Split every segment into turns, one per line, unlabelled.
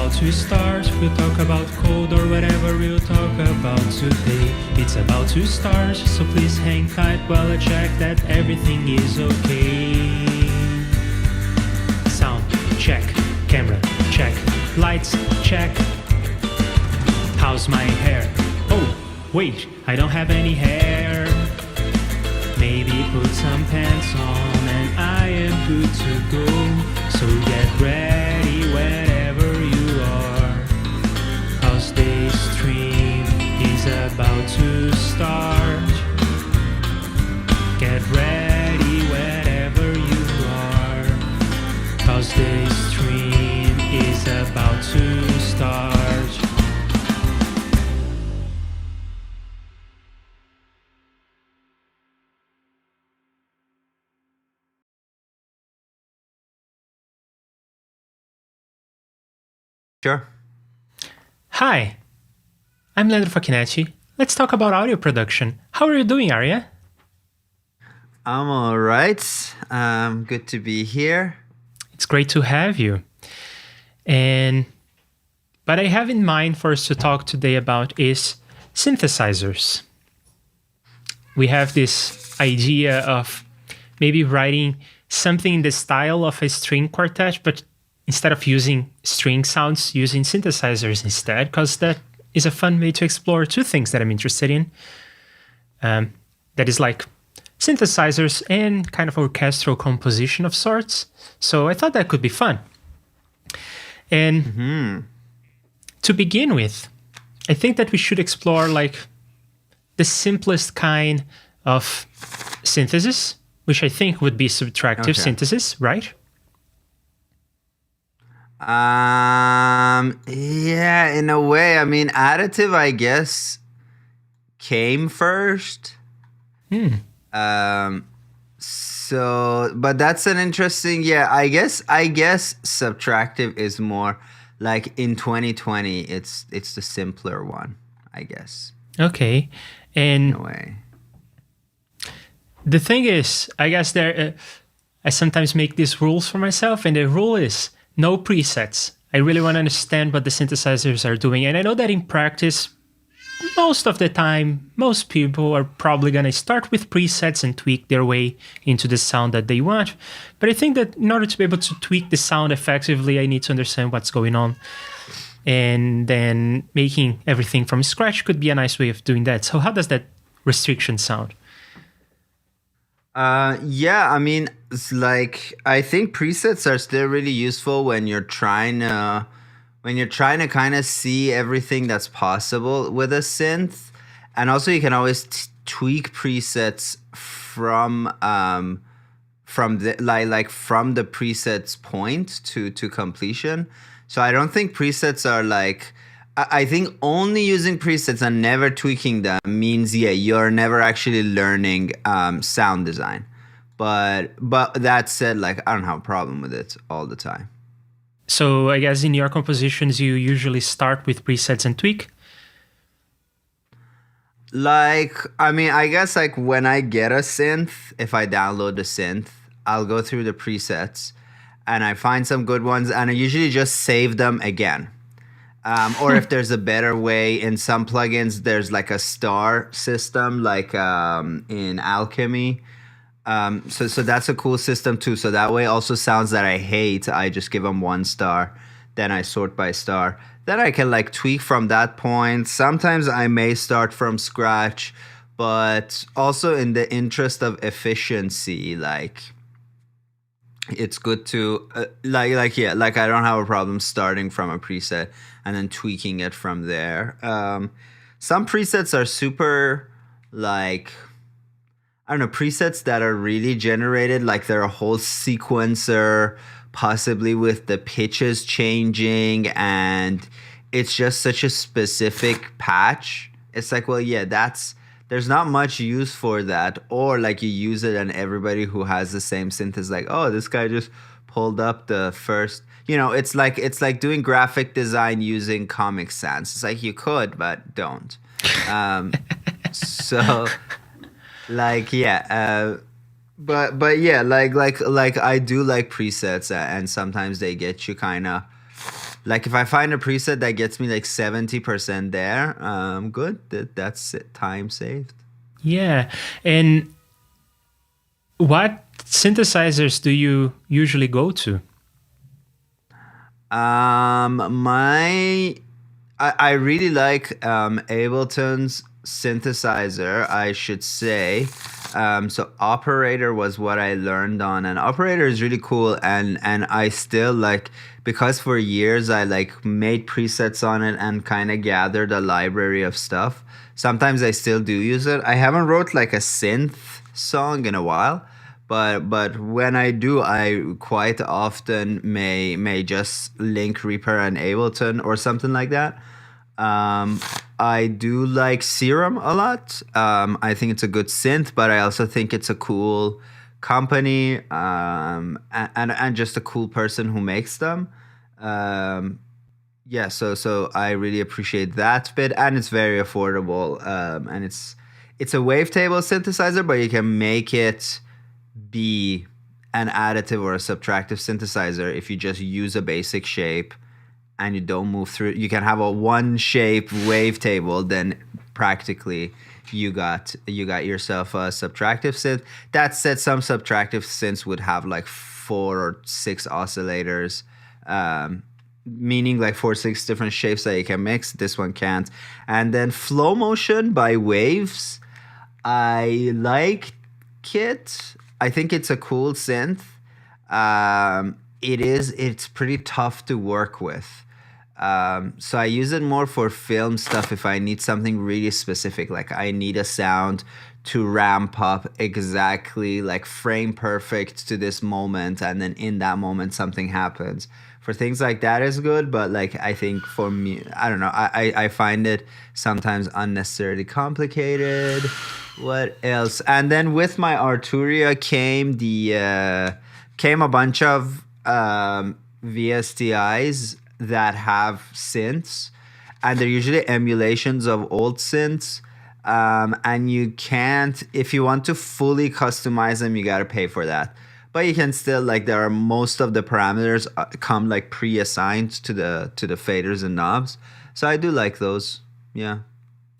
about to start. We'll talk about code or whatever we'll talk about today. It's about to start, so please hang tight while I check that everything is okay. Sound check, camera check, lights check. How's my hair? Oh, wait, I don't have any hair. Maybe put some pants on and I am good to go. So get ready wherever you are, 'cause this stream is about to start. Get ready wherever you are, 'cause this stream is about to start.
Sure.
Hi, I'm Leandro Facchinetti. Let's talk about audio production. How are you doing, Arya?
I'm all right. Good to be here.
It's great to have you. But I have in mind for us to talk today about is synthesizers. We have this idea of maybe writing something in the style of a string quartet, but instead of using string sounds, using synthesizers instead, because that is a fun way to explore two things that I'm interested in. That is like synthesizers and kind of orchestral composition of sorts. So I thought that could be fun. And to begin with, I think that we should explore like the simplest kind of synthesis, which I think would be subtractive synthesis, right?
Yeah, in a way. I mean, additive, I guess, came first. So, but that's an interesting, I guess subtractive is more like in 2020, it's the simpler one, I guess.
Okay. And
in a way.
The thing is, I guess I sometimes make these rules for myself, and the rule is no presets. I really want to understand what the synthesizers are doing. And I know that in practice, most of the time, most people are probably going to start with presets and tweak their way into the sound that they want. But I think that in order to be able to tweak the sound effectively, I need to understand what's going on. And then making everything from scratch could be a nice way of doing that. So how does that restriction sound?
I mean, it's like, I think presets are still really useful when you're trying to kind of see everything that's possible with a synth. And also you can always tweak presets from the presets point to completion. So I don't think presets are like, I think only using presets and never tweaking them means, you're never actually learning sound design. But that said, like, I don't have a problem with it all the time.
So I guess in your compositions, you usually start with presets and tweak?
Like, I mean, I guess like when I get a synth, if I download the synth, I'll go through the presets and I find some good ones and I usually just save them again. Or if there's a better way, in some plugins, there's like a star system, like in Alchemy. So that's a cool system too. So that way also sounds that I hate, I just give them 1 star, then I sort by star. Then I can like tweak from that point. Sometimes I may start from scratch, but also in the interest of efficiency, like it's good to like I don't have a problem starting from a preset and then tweaking it from there. Some presets are super like, I don't know, presets that are really generated, like they're a whole sequencer, possibly with the pitches changing, and it's just such a specific patch. It's like, well, there's not much use for that. Or like you use it and everybody who has the same synth is like, oh, this guy just pulled up the first, it's like doing graphic design using Comic Sans. It's like you could, but don't. So like, but I do like presets, and sometimes they get you kind of Like if I find a preset that gets me like 70% there, good. That's it. Time saved.
Yeah. And what synthesizers do you usually go to?
I really like Ableton's synthesizer, I should say. So Operator was what I learned on, and Operator is really cool. And I still like, because for years I like made presets on it and kind of gathered a library of stuff. Sometimes I still do use it. I haven't wrote like a synth song in a while, but when I do, I quite often may just link Reaper and Ableton or something like that. I do like Serum a lot. I think it's a good synth, but I also think it's a cool company, and just a cool person who makes them. Yeah, so I really appreciate that bit, and it's very affordable. And it's a wavetable synthesizer, but you can make it be an additive or a subtractive synthesizer if you just use a basic shape and you don't move through. You can have a one shape wavetable, then practically you got yourself a subtractive synth. That said, some subtractive synths would have like 4 or 6 oscillators, meaning like 4 or 6 different shapes that you can mix. This one can't. And then Flow Motion by Waves, I like it. I think it's a cool synth. It's pretty tough to work with. So I use it more for film stuff if I need something really specific. Like I need a sound to ramp up exactly like frame perfect to this moment, and then in that moment something happens. For things like that is good, but like I think for me, I don't know, I find it sometimes unnecessarily complicated. What else? And then with my Arturia came a bunch of VSTIs that have synths, and they're usually emulations of old synths. And you can't, if you want to fully customize them, you got to pay for that. But you can still, like, there are most of the parameters come like pre-assigned to the faders and knobs. So I do like those. Yeah.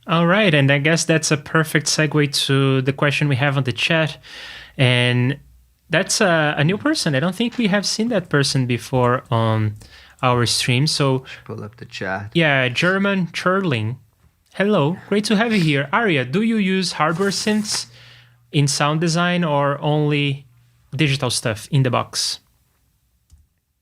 All right, and I guess that's a perfect segue to the question we have on the chat. And that's a new person. I don't think we have seen that person before on our stream. So
pull up the chat.
Yeah, German Churling. Hello, great to have you here. Aria, do you use hardware synths in sound design or only digital stuff in the box?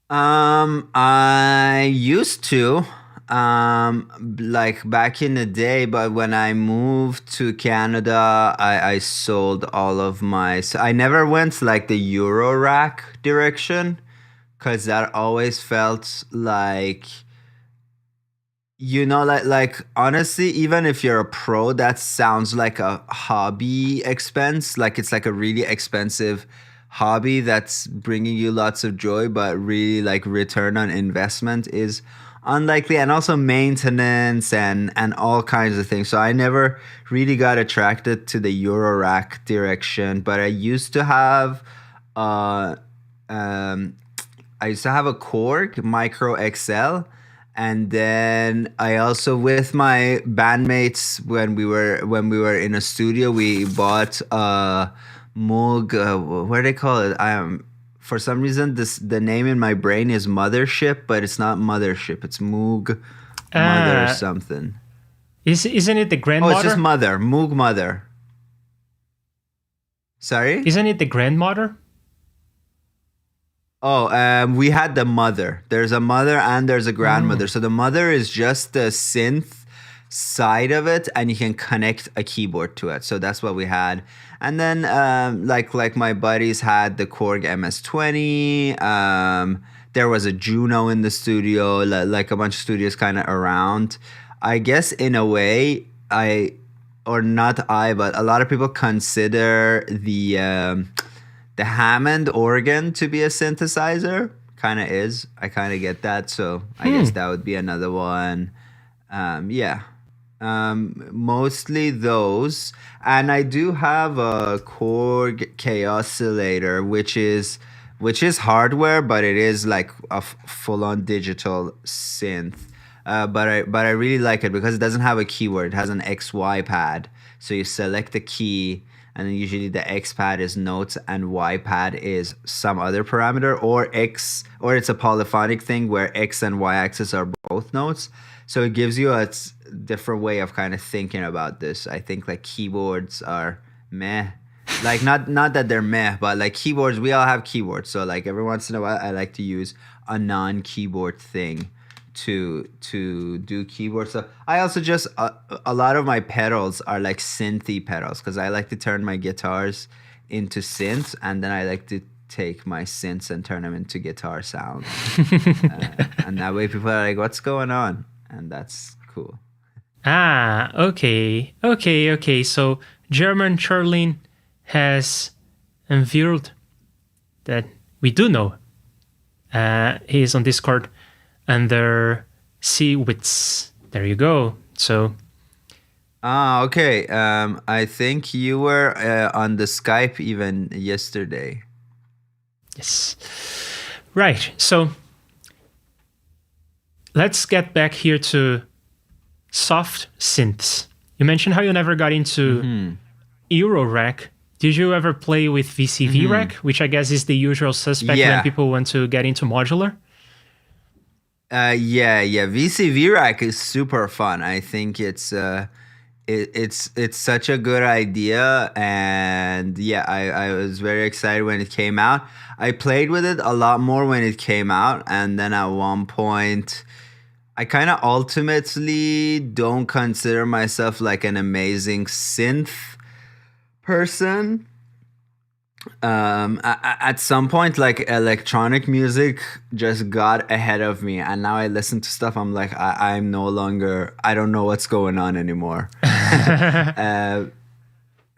I used to, like back in the day, but when I moved to Canada, I sold all of my. So I never went like the Euro rack direction, because that always felt like, you know, like honestly, even if you're a pro, that sounds like a hobby expense. Like it's like a really expensive hobby that's bringing you lots of joy, but really like return on investment is unlikely, and also maintenance and all kinds of things. So I never really got attracted to the Euro rack direction, but I used to have a Korg Micro XL. And then I also, with my bandmates, when we were in a studio, we bought a Moog. What do they call it? For some reason, the name in my brain is Mothership, but it's not Mothership. It's Moog Mother something.
Isn't it the grandmother?
Oh, it's just Mother. Moog Mother. Sorry?
Isn't it the grandmother?
Oh, we had the Mother. There's a Mother and there's a grandmother. So the Mother is just the synth side of it, and you can connect a keyboard to it. So that's what we had. And then like my buddies had the Korg MS-20. There was a Juno in the studio, like a bunch of studios kind of around. I guess in a way, but a lot of people consider the Hammond organ to be a synthesizer. Kind of is. I kind of get that. So I guess that would be another one. Mostly those. And I do have a Korg K Oscillator, which is which is hardware, but it is like a full-on digital synth. But I really like it because it doesn't have a keyboard. It has an XY pad. So you select the key, and then usually the X pad is notes and Y pad is some other parameter, or it's a polyphonic thing where X and Y axis are both notes. So it gives you a different way of kind of thinking about this. I think like keyboards are meh. Like not that they're meh, but like keyboards, we all have keyboards. So like every once in a while I like to use a non-keyboard thing to do keyboard stuff. I also just a lot of my pedals are like synthy pedals because I like to turn my guitars into synths, and then I like to take my synths and turn them into guitar sounds. And that way people are like, what's going on? And that's cool.
Okay. So German Charlene has unveiled that we do know. He is on Discord under Seawitz. There you go. So.
Okay. I think you were on the Skype even yesterday.
Yes. Right. So let's get back here to soft synths. You mentioned how you never got into Eurorack. Did you ever play with VCV Rack, which I guess is the usual suspect when people want to get into modular?
Yeah. VCV Rack is super fun. I think it's such a good idea, and yeah, I was very excited when it came out. I played with it a lot more when it came out, and then at one point, I kind of ultimately don't consider myself like an amazing synth person. At some point, like electronic music just got ahead of me, and now I listen to stuff. I'm like, I'm no longer. I don't know what's going on anymore. But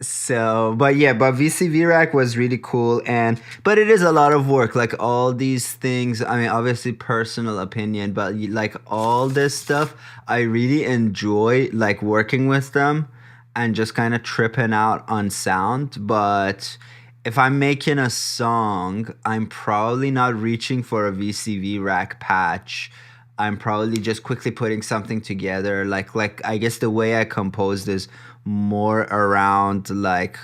VCV Rack was really cool, but it is a lot of work. Like all these things. I mean, obviously personal opinion, but like all this stuff, I really enjoy like working with them and just kind of tripping out on sound, but if I'm making a song, I'm probably not reaching for a VCV Rack patch. I'm probably just quickly putting something together. Like I guess the way I composed is more around like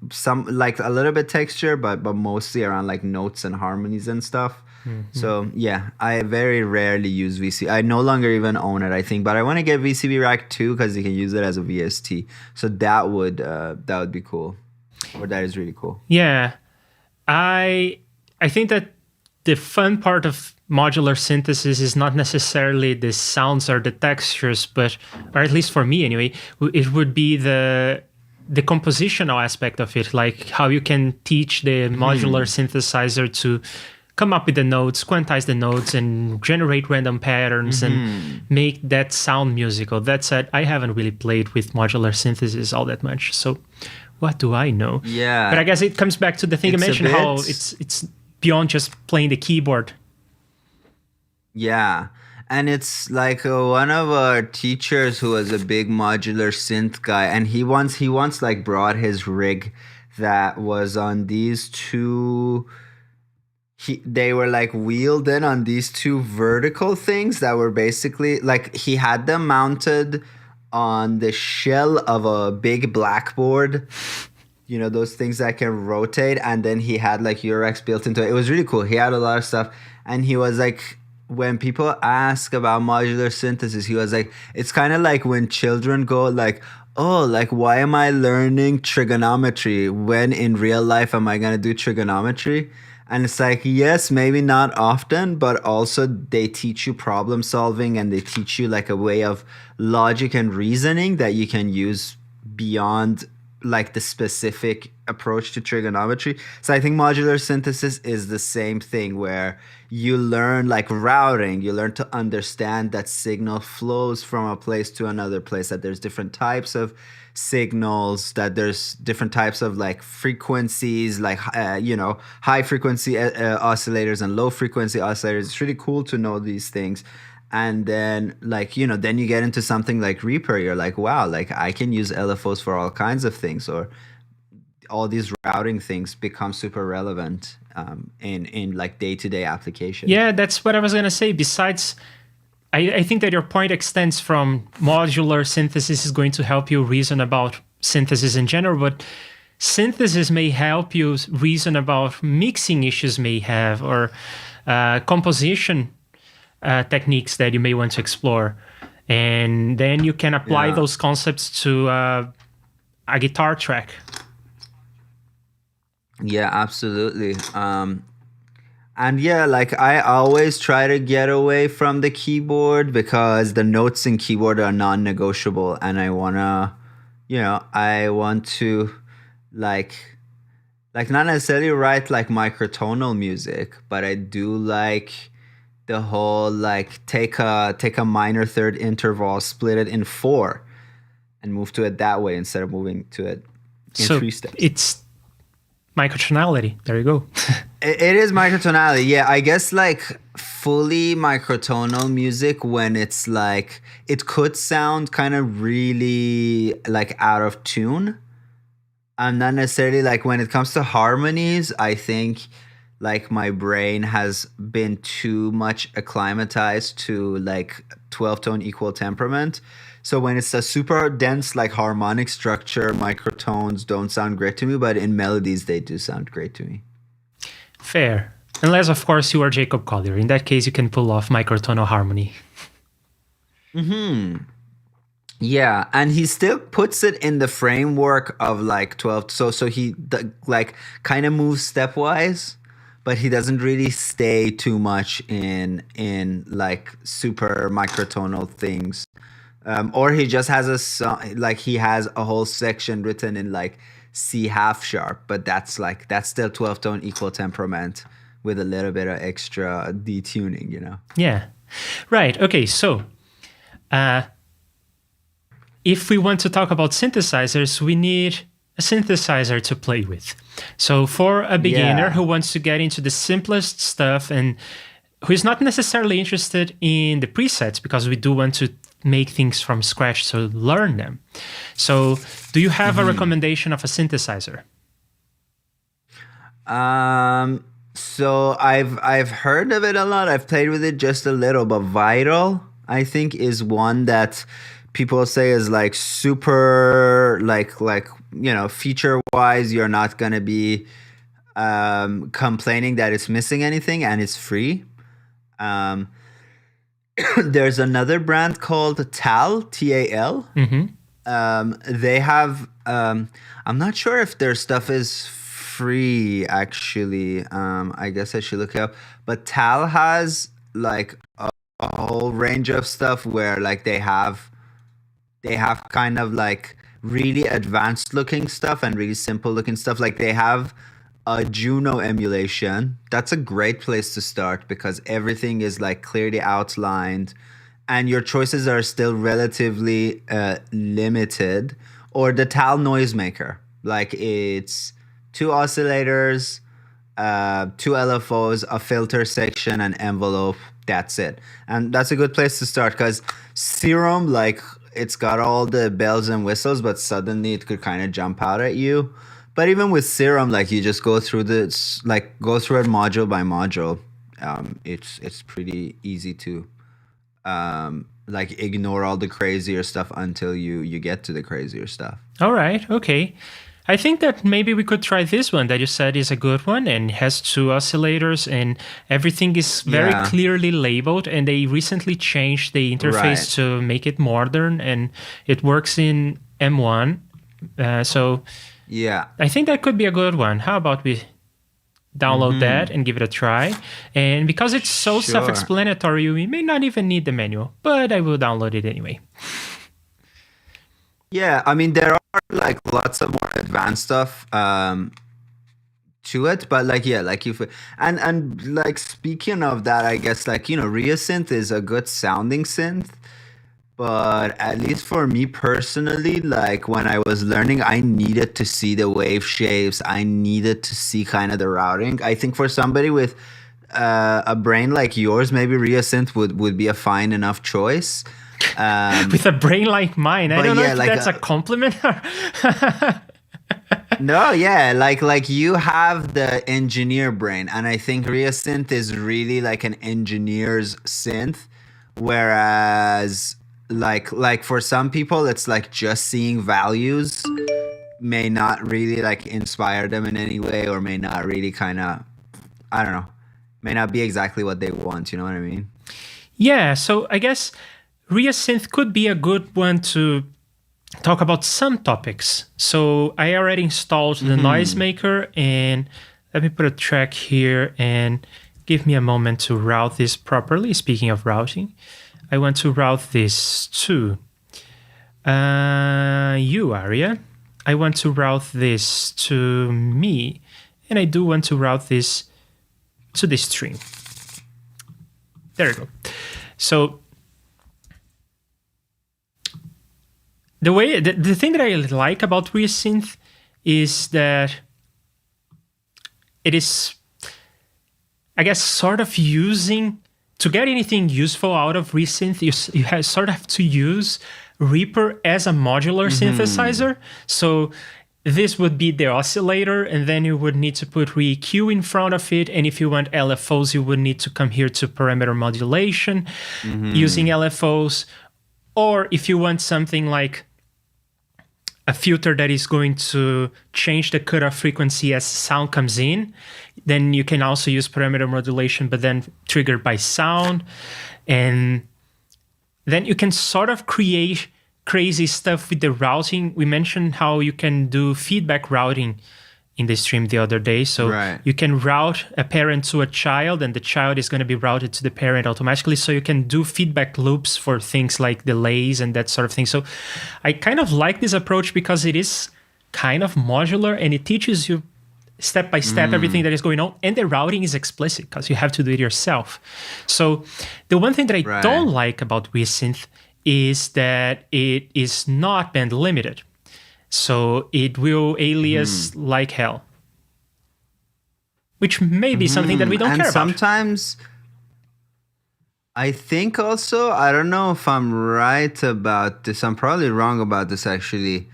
some like a little bit texture, but mostly around like notes and harmonies and stuff. So yeah, I very rarely use VCV. I no longer even own it, I think, but I want to get VCV Rack 2 because you can use it as a VST. So that would be cool. Or that is really cool.
Yeah. I think that the fun part of modular synthesis is not necessarily the sounds or the textures, but, or at least for me anyway, it would be the compositional aspect of it, like how you can teach the modular synthesizer to come up with the notes, quantize the notes, and generate random patterns and make that sound musical. That said, I haven't really played with modular synthesis all that much, so what do I know?
Yeah.
But I guess it comes back to the thing I mentioned, how it's beyond just playing the keyboard.
Yeah. And it's like one of our teachers who was a big modular synth guy, and he once like brought his rig that was on these two. They were like wheeled in on these two vertical things that were basically like he had them mounted on the shell of a big blackboard, you know, those things that can rotate, and then he had like Eurex built into it. It was really cool. He had a lot of stuff, and he was like, when people ask about modular synthesis, he was like, it's kind of like when children go like, oh, like why am I learning trigonometry when in real life am I gonna do trigonometry? And it's like, yes, maybe not often, but also they teach you problem solving, and they teach you like a way of logic and reasoning that you can use beyond like the specific approach to trigonometry. So I think modular synthesis is the same thing, where you learn like routing, you learn to understand that signal flows from a place to another place, that there's different types of signals, that there's different types of like frequencies, like high frequency oscillators and low frequency oscillators. It's really cool to know these things. And then then you get into something like Reaper. You're like, wow, like I can use LFOs for all kinds of things, or all these routing things become super relevant. in like day-to-day application.
Yeah, that's what I was gonna say. Besides, I think that your point extends from modular synthesis is going to help you reason about synthesis in general, but synthesis may help you reason about mixing issues may have, or composition techniques that you may want to explore. And then you can apply those concepts to a guitar track.
Yeah, absolutely. And yeah, like I always try to get away from the keyboard because the notes in keyboard are non-negotiable, and I want to like not necessarily write like microtonal music, but I do like the whole like take a minor third interval, split it in 4 and move to it that way instead of moving to it in 3 steps.
It's microtonality. There you go.
It is microtonality. Yeah, I guess like fully microtonal music, when it's like it could sound kind of really like out of tune. And not necessarily like when it comes to harmonies, I think like my brain has been too much acclimatized to like 12-tone equal temperament. So when it's a super dense like harmonic structure, microtones don't sound great to me, but in melodies they do sound great to me.
Fair. Unless, of course, you are Jacob Collier. In that case, you can pull off microtonal harmony.
Yeah, and he still puts it in the framework of like 12. So he like kind of moves stepwise, but he doesn't really stay too much in like super microtonal things. Or he just has he has a whole section written in like C half sharp, but that's still 12-tone equal temperament with a little bit of extra detuning, you know?
Yeah. Right. Okay. So if we want to talk about synthesizers, we need a synthesizer to play with. So for a beginner who wants to get into the simplest stuff and who is not necessarily interested in the presets, because we do want to make things from scratch to learn them. So do you have a recommendation of a synthesizer?
So I've heard of it a lot. I've played with it just a little, but Vital, I think, is one that people say is like super like feature wise, you're not gonna be complaining that it's missing anything, and it's free. There's another brand called Tal, Tal. They have I'm not sure if their stuff is free actually. I guess I should look it up, but Tal has like a whole range of stuff where like they have kind of like really advanced looking stuff and really simple looking stuff. Like they have a Juno emulation. That's a great place to start because everything is like clearly outlined and your choices are still relatively limited. Or the Tal Noisemaker. Like it's 2 oscillators, 2 LFOs, a filter section, an envelope. That's it. And that's a good place to start because Serum, like it's got all the bells and whistles, but suddenly it could kind of jump out at you. But even with Serum, like you just go through this, like go through it module by module. It's pretty easy to like ignore all the crazier stuff until you get to the crazier stuff.
All right. Okay. I think that maybe we could try this one that you said is a good one and has 2 oscillators and everything is very clearly labeled, and they recently changed the interface to make it modern and it works in M1. So
yeah,
I think that could be a good one. How about we download that and give it a try? And because it's so self-explanatory, we may not even need the manual, but I will download it anyway.
Yeah, I mean, there are like lots of more advanced stuff to it, but like, yeah, like if and like speaking of that, I guess like, you know, ReaSynth is a good sounding synth, but at least for me personally, like when I was learning, I needed to see the wave shapes. I needed to see kind of the routing. I think for somebody with a brain like yours, maybe ReaSynth would be a fine enough choice.
With a brain like mine, I don't know if that's a compliment.
No, yeah, like you have the engineer brain, and I think ReaSynth is really like an engineer's synth, whereas like for some people, it's like just seeing values may not really like inspire them in any way, or may not really kind of, I don't know, may not be exactly what they want. You know what I mean?
Yeah. So I guess ReaSynth could be a good one to talk about some topics. So I already installed the noisemaker, and let me put a track here and give me a moment to route this properly. Speaking of routing, I want to route this to you, Aria. I want to route this to me, and I do want to route this to the stream. There we go. So the thing that I like about ReaSynth is that it is, I guess, sort of using, to get anything useful out of ReaSynth, you sort of have to use Reaper as a modular synthesizer. So this would be the oscillator, and then you would need to put ReEQ in front of it. And if you want LFOs, you would need to come here to parameter modulation using LFOs. Or if you want something like a filter that is going to change the cutoff frequency as sound comes in, then you can also use parameter modulation, but then triggered by sound. And then you can sort of create crazy stuff with the routing. We mentioned how you can do feedback routing in the stream the other day. So you can route a parent to a child, and the child is going to be routed to the parent automatically. So you can do feedback loops for things like delays and that sort of thing. So I kind of like this approach because it is kind of modular, and it teaches you step by step everything that is going on. And the routing is explicit because you have to do it yourself. So the one thing that I don't like about ReaSynth is that it is not band limited. So it will alias like hell, which may be something that we don't care about.
Sometimes I think also, I don't know if I'm right about this. I'm probably wrong about this actually.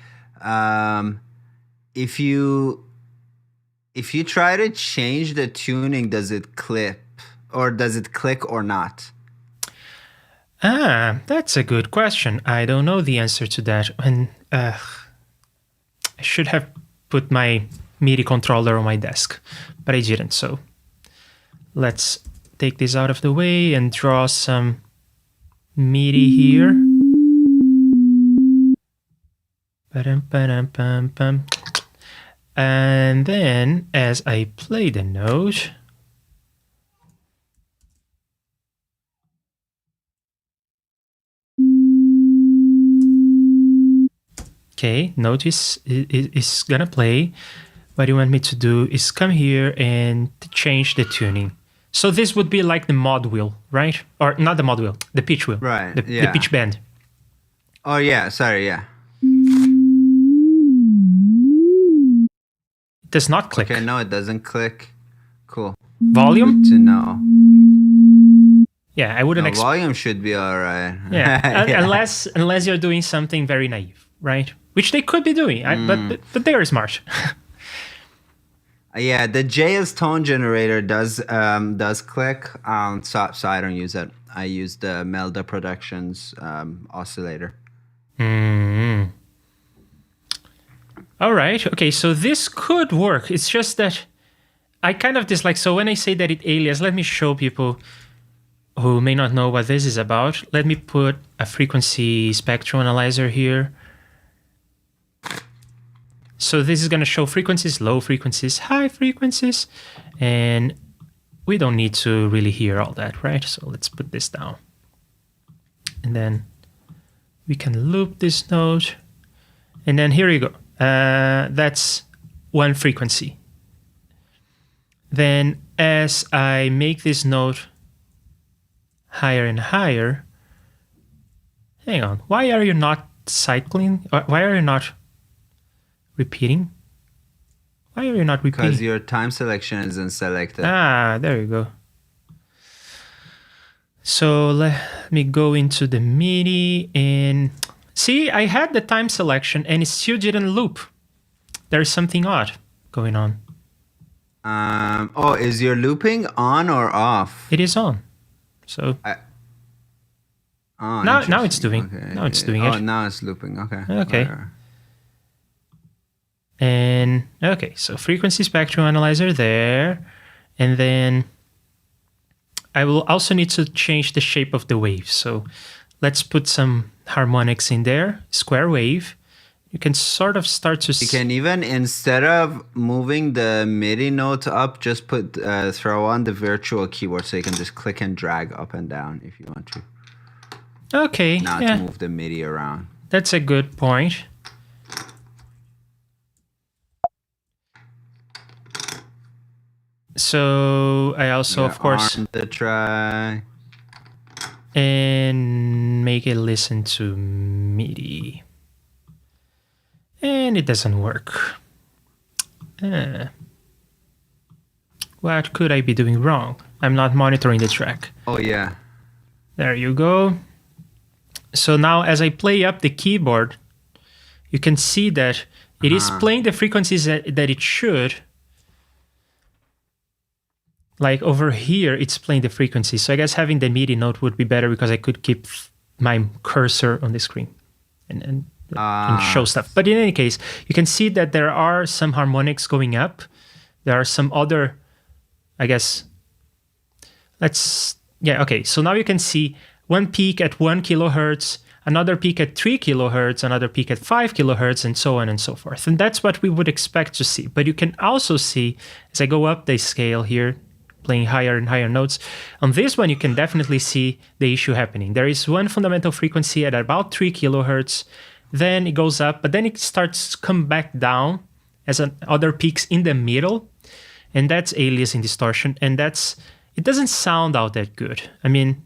If you try to change the tuning, does it clip, or does it click or not?
That's a good question. I don't know the answer to that. And I should have put my MIDI controller on my desk, but I didn't. So let's take this out of the way and draw some MIDI here. And then as I play the note, okay, notice it's gonna play. What you want me to do is come here and change the tuning. So this would be like the mod wheel, right? Or not the mod wheel, the pitch wheel.
Right,
the pitch bend.
Oh yeah, sorry, yeah.
It does not click.
Okay, no, it doesn't click. Cool.
Volume?
Good to know.
Yeah, I wouldn't expect.
Volume should be all right.
Yeah, unless you're doing something very naive, right? Which they could be doing, but they are smart.
Yeah, the JS tone generator does click, so I don't use it. I use the Melda Productions oscillator.
All right. Okay, so this could work. It's just that I kind of dislike. So when I say that it alias, let me show people who may not know what this is about. Let me put a frequency spectrum analyzer here. So this is going to show frequencies, low frequencies, high frequencies, and we don't need to really hear all that, right? So let's put this down. And then we can loop this note, and then here you go. That's one frequency. Then as I make this note higher and higher, hang on, why are you not cycling? Or why are you not repeating? Why are you not repeating?
Because your time selection isn't selected.
There you go. So let me go into the MIDI and see, I had the time selection and it still didn't loop. there's something odd going on.
Oh, is your looping on or off?
It is on. So
Oh,
now it's doing.
Okay.
Now it's doing it.
Oh, now it's looping. Okay.
Okay.
Whatever.
And okay, so frequency spectrum analyzer there, and then I will also need to change the shape of the wave. So let's put some harmonics in there, square wave. You can sort of start to
You can even, instead of moving the MIDI note up, just put throw on the virtual keyboard so you can just click and drag up and down if you want to.
Okay,
Not
yeah,
to move the MIDI around.
that's a good point. So I also, of course,
on the track.
and make it listen to MIDI. And it doesn't work. What could I be doing wrong? I'm not monitoring the track.
Oh, yeah.
There you go. So now as I play up the keyboard, you can see that it is playing the frequencies that it should. Like over here, it's playing the frequency. So I guess having the MIDI note would be better because I could keep my cursor on the screen and show stuff. But in any case, you can see that there are some harmonics going up. There are some other, I guess, okay. So now you can see one peak at 1 kilohertz, another peak at 3 kilohertz, another peak at 5 kilohertz, and so on and so forth. And that's what we would expect to see. But you can also see, as I go up the scale here, playing higher and higher notes, on this one you can definitely see the issue happening. There is one fundamental frequency at about 3 kilohertz, then it goes up, but then it starts to come back down as other peaks in the middle, and that's aliasing distortion, and it doesn't sound out that good. I mean,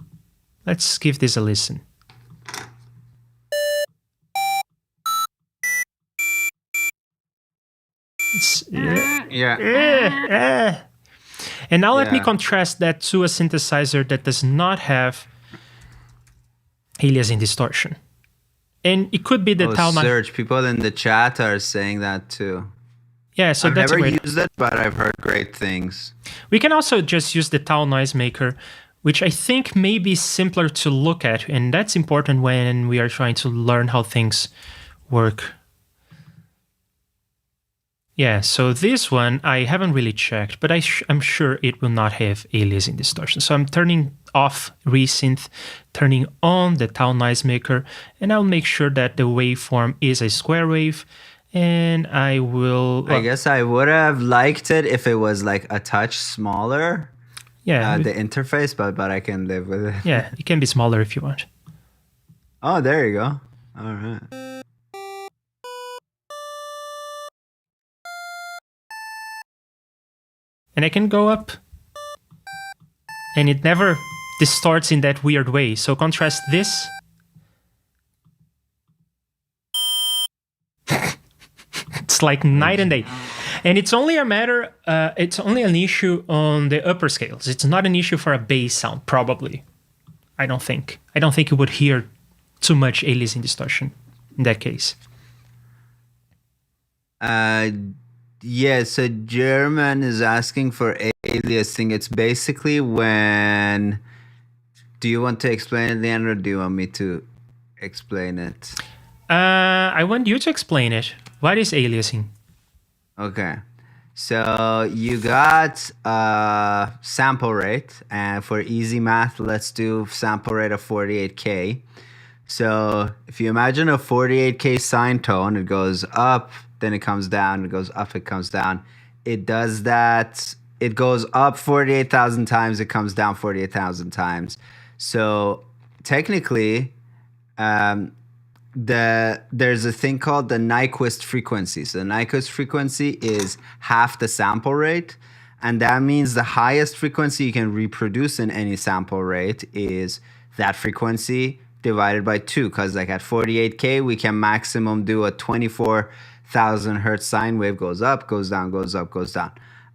let's give this a listen.
Yeah.
And now let me contrast that to a synthesizer that does not have aliasing distortion. And it could be the Tau.
Serge, people in the chat are saying that too.
Yeah, so
I've
that's
never used it, but I've heard great things.
We can also just use the Tau noisemaker, which I think may be simpler to look at, and that's important when we are trying to learn how things work. Yeah, so this one I haven't really checked, but I'm sure it will not have aliasing distortion. So I'm turning off resynth, turning on the Tau noisemaker, and I'll make sure that the waveform is a square wave. And I will...
I guess I would have liked it if it was like a touch smaller.
Yeah.
The interface, but I can live with it.
Yeah, it can be smaller if you want.
Oh, there you go. All right.
And I can go up. And it never distorts in that weird way. So contrast this. It's like night and day. And it's only a matter, it's only an issue on the upper scales. It's not an issue for a bass sound, probably. I don't think you would hear too much aliasing distortion in that case.
Yeah, so German is asking for aliasing. It's basically when... Do you want to explain it, Leandro, or do you want me to explain it?
I want you to explain it. What is aliasing?
Okay. So you got sample rate, and for easy math, let's do sample rate of 48K. So if you imagine a 48K sine tone, it goes up, then it comes down, it goes up, it comes down. It does that. It goes up 48,000 times, it comes down 48,000 times. So technically, there's a thing called the Nyquist frequency. So the Nyquist frequency is half the sample rate, and that means the highest frequency you can reproduce in any sample rate is that frequency divided by 2, because like at 48K we can maximum do a 24,000 hertz sine wave, goes up, goes down, goes up, goes down.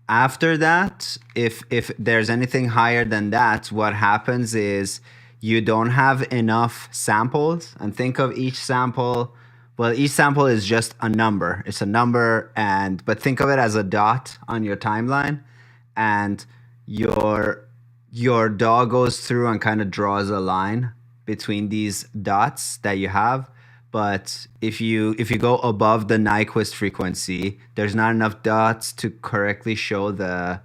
After that, if there's anything higher than that, what happens is you don't have enough samples, and think of each sample Well, each sample is just a number. It's a number, but think of it as a dot on your timeline, and your DAW goes through and kind of draws a line between these dots that you have. But if you go above the Nyquist frequency, there's not enough dots to correctly show the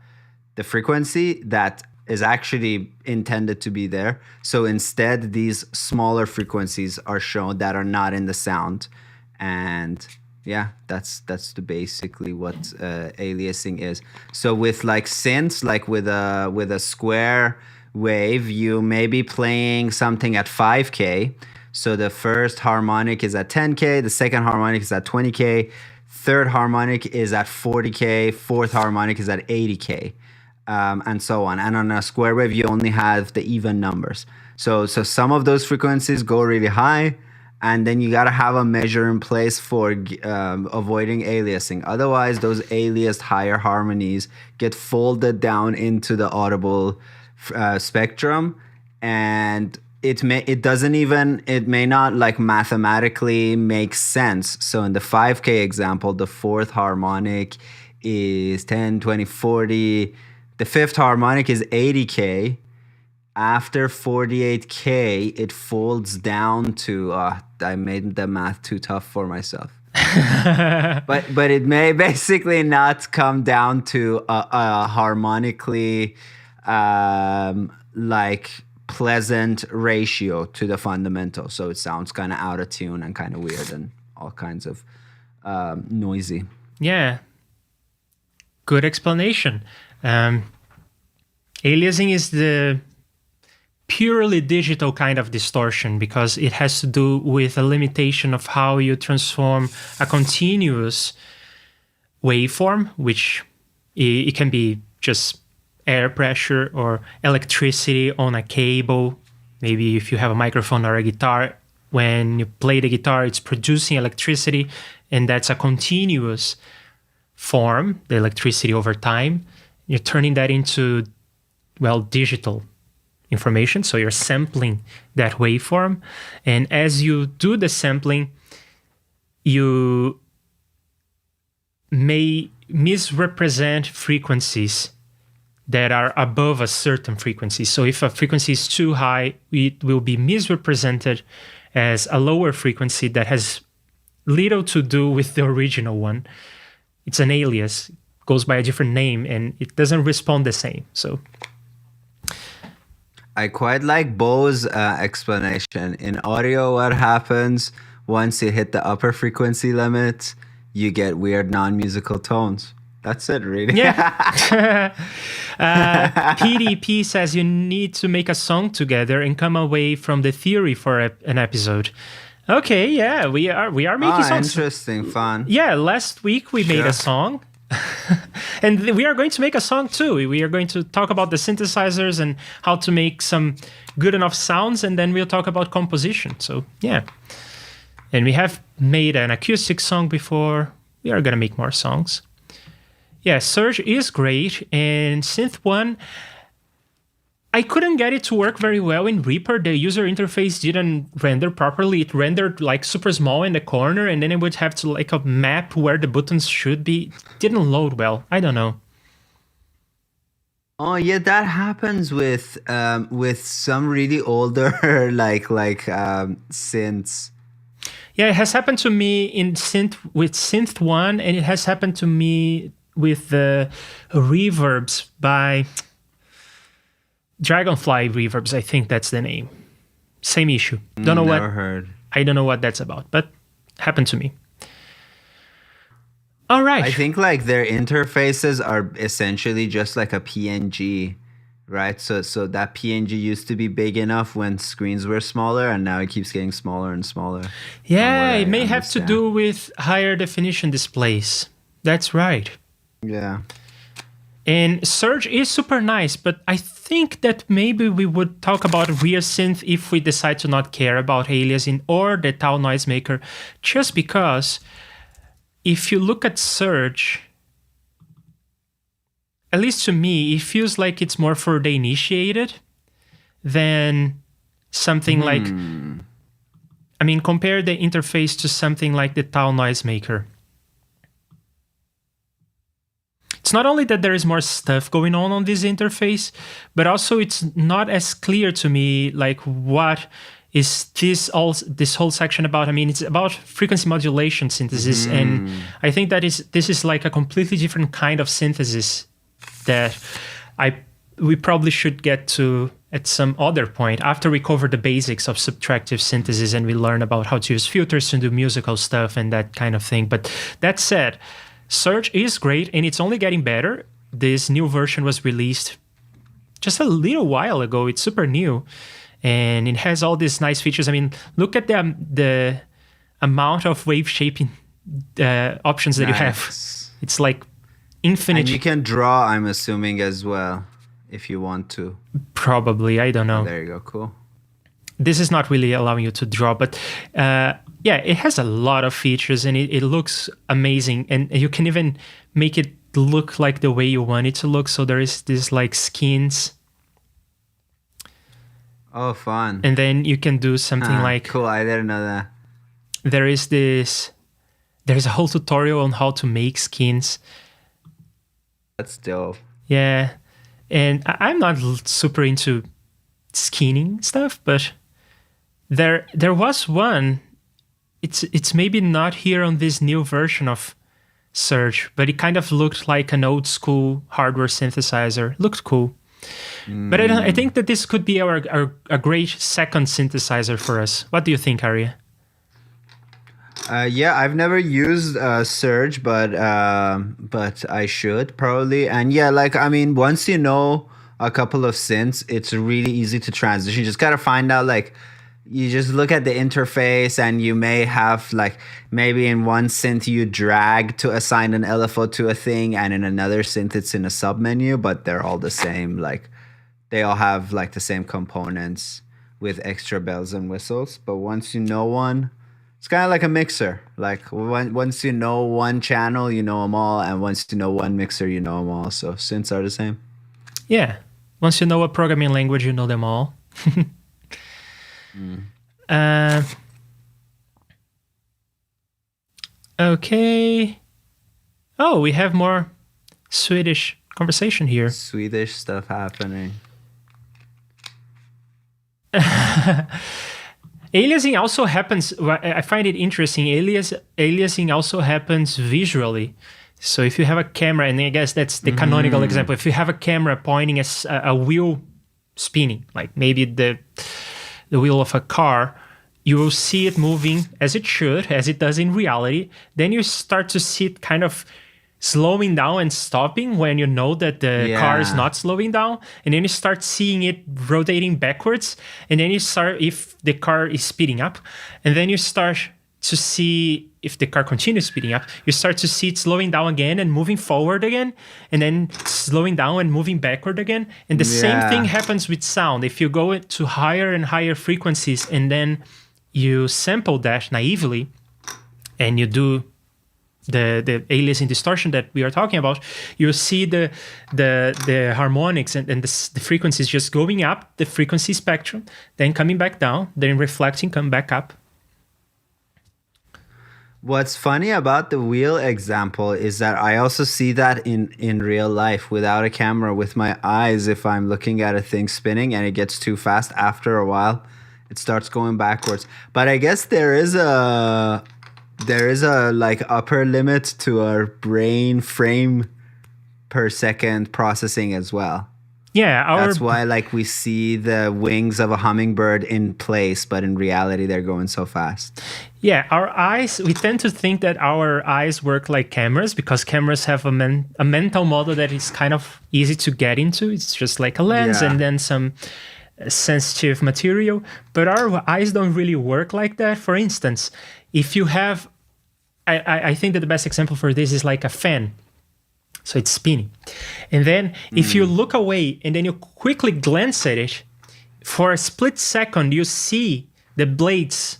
frequency that is actually intended to be there. So instead, these smaller frequencies are shown that are not in the sound. And yeah, that's basically what aliasing is. So with like synths, like with a square wave, you may be playing something at 5K. So the first harmonic is at 10K, the second harmonic is at 20K, third harmonic is at 40K, fourth harmonic is at 80K. And so on. And on a square wave, you only have the even numbers. So some of those frequencies go really high, and then you got to have a measure in place for avoiding aliasing. Otherwise, those aliased higher harmonies get folded down into the audible spectrum, and it may not like mathematically make sense. So in the 5K example, the fourth harmonic is 10, 20, 40. The fifth harmonic is 80K. After 48K, it folds down to, I made the math too tough for myself. but it may basically not come down to a harmonically like pleasant ratio to the fundamental. So it sounds kind of out of tune and kind of weird and all kinds of noisy.
Yeah. Good explanation. Aliasing is the purely digital kind of distortion because it has to do with a limitation of how you transform a continuous waveform, which it can be just air pressure or electricity on a cable. Maybe if you have a microphone or a guitar, when you play the guitar, it's producing electricity, and that's a continuous form, the electricity over time. You're turning that into, well, digital information. So you're sampling that waveform. And as you do the sampling, you may misrepresent frequencies that are above a certain frequency. So if a frequency is too high, it will be misrepresented as a lower frequency that has little to do with the original one. It's an alias, goes by a different name, and it doesn't respond the same. So
I quite like Bo's explanation. In audio, what happens once you hit the upper frequency limit, you get weird non-musical tones. That's it, really.
Yeah. PDP says you need to make a song together and come away from the theory for an episode. Okay, yeah, we are making songs.
Interesting, fun.
Yeah, last week we made a song. And we are going to make a song too. We are going to talk about the synthesizers and how to make some good enough sounds, and then we'll talk about composition. So, yeah. And we have made an acoustic song before. We are going to make more songs. Yeah, Surge is great, and Synth 1, I couldn't get it to work very well in Reaper. The user interface didn't render properly. It rendered like super small in the corner, and then it would have to like a map where the buttons should be. It didn't load well. I don't know.
Oh yeah, that happens with some really older like synths.
Yeah, it has happened to me with Synth 1, and it has happened to me with the reverbs by Dragonfly Reverbs. I think that's the name. Same issue.
Never heard.
I don't know what that's about, but happened to me. All right.
I think like their interfaces are essentially just like a PNG, right? So that PNG used to be big enough when screens were smaller, and now it keeps getting smaller and smaller.
Yeah, it may have to do with higher definition displays. That's right.
Yeah.
And Surge is super nice, but I think that maybe we would talk about rear synth if we decide to not care about aliasing or the Tau noisemaker, just because if you look at Surge, at least to me, it feels like it's more for the initiated than something like I mean, compare the interface to something like the Tau Noisemaker. It's not only that there is more stuff going on this interface, but also it's not as clear to me like what is this whole section about. I mean, it's about frequency modulation synthesis, and I think that this is like a completely different kind of synthesis that we probably should get to at some other point after we cover the basics of subtractive synthesis and we learn about how to use filters to do musical stuff and that kind of thing. But that said, Surge is great and it's only getting better. This new version was released just a little while ago. It's super new and it has all these nice features. I mean, look at the amount of wave shaping options that you have. It's like infinite.
And you can draw, I'm assuming, as well, if you want to.
Probably, I don't know.
There you go, cool.
This is not really allowing you to draw, but yeah, it has a lot of features and it looks amazing. And you can even make it look like the way you want it to look. So there is this like skins.
Oh, fun.
And then you can do something like...
Cool, I didn't know that.
There's a whole tutorial on how to make skins.
That's dope.
Yeah. And I'm not super into skinning stuff, but there was one. It's maybe not here on this new version of Surge, but it kind of looked like an old school hardware synthesizer. Looked cool. But I think that this could be a great second synthesizer for us. What do you think, Arya?
Yeah, I've never used Surge, but I should probably. And yeah, like, I mean, once you know a couple of synths, it's really easy to transition. You just gotta find out, like, you just look at the interface and you may have, like, maybe in one synth you drag to assign an LFO to a thing, and in another synth it's in a submenu, but they're all the same. Like, they all have, like, the same components with extra bells and whistles. But once you know one, it's kind of like a mixer. Like, once you know one channel, you know them all. And once you know one mixer, you know them all. So synths are the same.
Yeah. Once you know a programming language, you know them all. Okay. Oh, we have more Swedish conversation here.
Swedish stuff happening.
Aliasing also happens, I find it interesting, aliasing also happens visually. So if you have a camera, and I guess that's the canonical example, if you have a camera pointing at a wheel spinning, like maybe the wheel of a car, you will see it moving as it should, as it does in reality. Then you start to see it kind of slowing down and stopping when you know that the car is not slowing down, and then you start seeing it rotating backwards, and then you start, if the car is speeding up, and then you start to see, if the car continues speeding up, you start to see it slowing down again and moving forward again, and then slowing down and moving backward again. And the same thing happens with sound. If you go to higher and higher frequencies and then you sample that naively and you do the aliasing distortion that we are talking about, you see the harmonics and the frequencies just going up, the frequency spectrum, then coming back down, then reflecting, come back up.
What's funny about the wheel example is that I also see that in real life without a camera with my eyes. If I'm looking at a thing spinning and it gets too fast, after a while, it starts going backwards. But I guess there is a like upper limit to our brain frame per second processing as well.
Yeah,
that's why, like, we see the wings of a hummingbird in place, but in reality they're going so fast.
Yeah, our eyes, we tend to think that our eyes work like cameras because cameras have a mental model that is kind of easy to get into. It's just like a lens and then some sensitive material, but our eyes don't really work like that. For instance, if you have, I think that the best example for this is like a fan. So it's spinning. And then if you look away and then you quickly glance at it, for a split second, you see the blades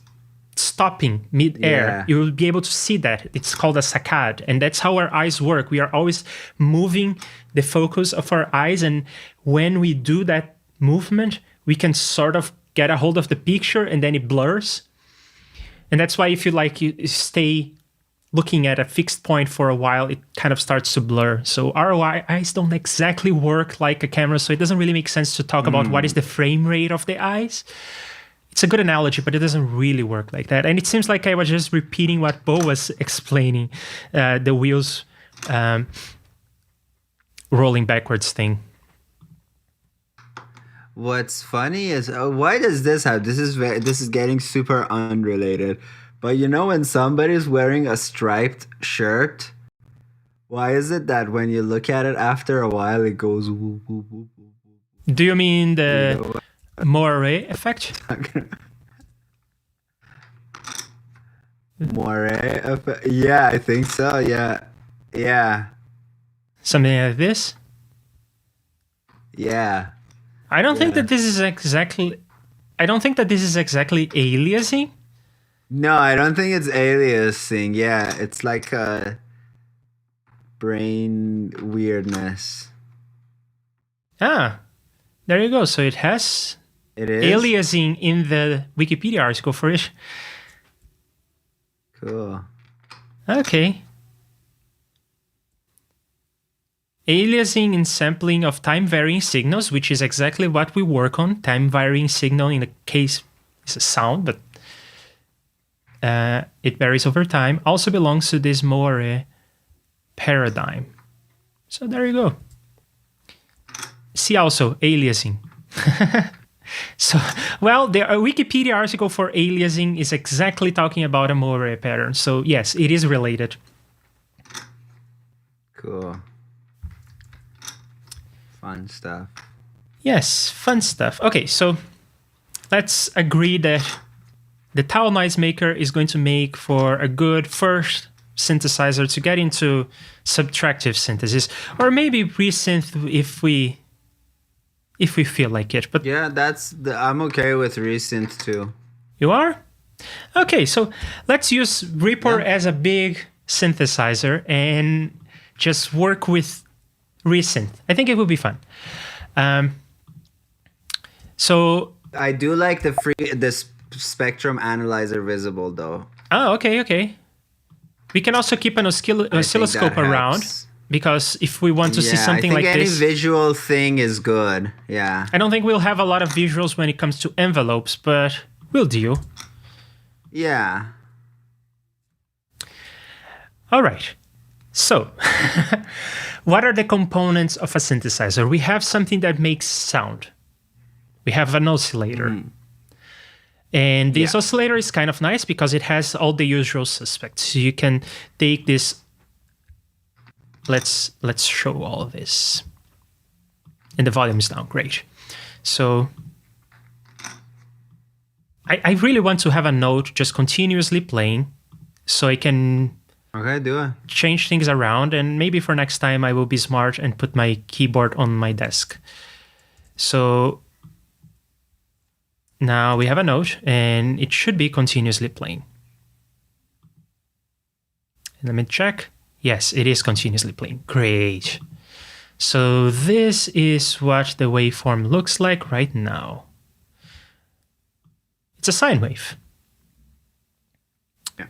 stopping mid-air.
Yeah.
You will be able to see that. It's called a saccade. And that's how our eyes work. We are always moving the focus of our eyes. And when we do that movement, we can sort of get a hold of the picture and then it blurs. And that's why if you stay looking at a fixed point for a while, it kind of starts to blur. So ROI eyes don't exactly work like a camera, so it doesn't really make sense to talk about what is the frame rate of the eyes. It's a good analogy, but it doesn't really work like that. And it seems like I was just repeating what Bo was explaining, the wheels rolling backwards thing.
What's funny is why does this have? This is getting super unrelated. But you know when somebody's wearing a striped shirt, why is it that when you look at it after a while it goes whoop, whoop, whoop, whoop, whoop?
Do you mean the moire effect?
Moire effect? Yeah, I think so. Yeah. Yeah.
Something like this?
Yeah.
I don't think that this is exactly aliasing.
No, I don't think it's aliasing. Yeah, it's like a brain weirdness.
Ah, there you go. So it has aliasing in the Wikipedia article for it.
Cool.
Okay. Aliasing and sampling of time-varying signals, which is exactly what we work on. Time-varying signal in the case is a sound, but it varies over time, also belongs to this moire paradigm. So there you go. See also aliasing. So, well, the Wikipedia article for aliasing is exactly talking about a moire pattern. So yes, it is related.
Cool. Fun stuff.
Yes, fun stuff. Okay, so let's agree that the Tau Noisemaker is going to make for a good first synthesizer to get into subtractive synthesis, or maybe resynth if we feel like it. But
yeah, I'm okay with resynth too.
You are? Okay, so let's use Reaper as a big synthesizer and just work with resynth. I think it will be fun. So
I do like the spectrum analyzer visible though.
Oh, okay. We can also keep an oscilloscope around, because if we want to see something like this,
any visual thing is good. Yeah.
I don't think we'll have a lot of visuals when it comes to envelopes, but we'll do.
Yeah.
All right. So, what are the components of a synthesizer? We have something that makes sound. We have an oscillator. And this oscillator is kind of nice because it has all the usual suspects. So you can take this. Let's show all of this. And the volume is down. Great. So I really want to have a note just continuously playing so I can
do it.
Change things around, and maybe for next time I will be smart and put my keyboard on my desk. So now we have a note, and it should be continuously playing. Let me check. Yes, it is continuously playing. Great. So this is what the waveform looks like right now. It's a sine wave.
Yeah.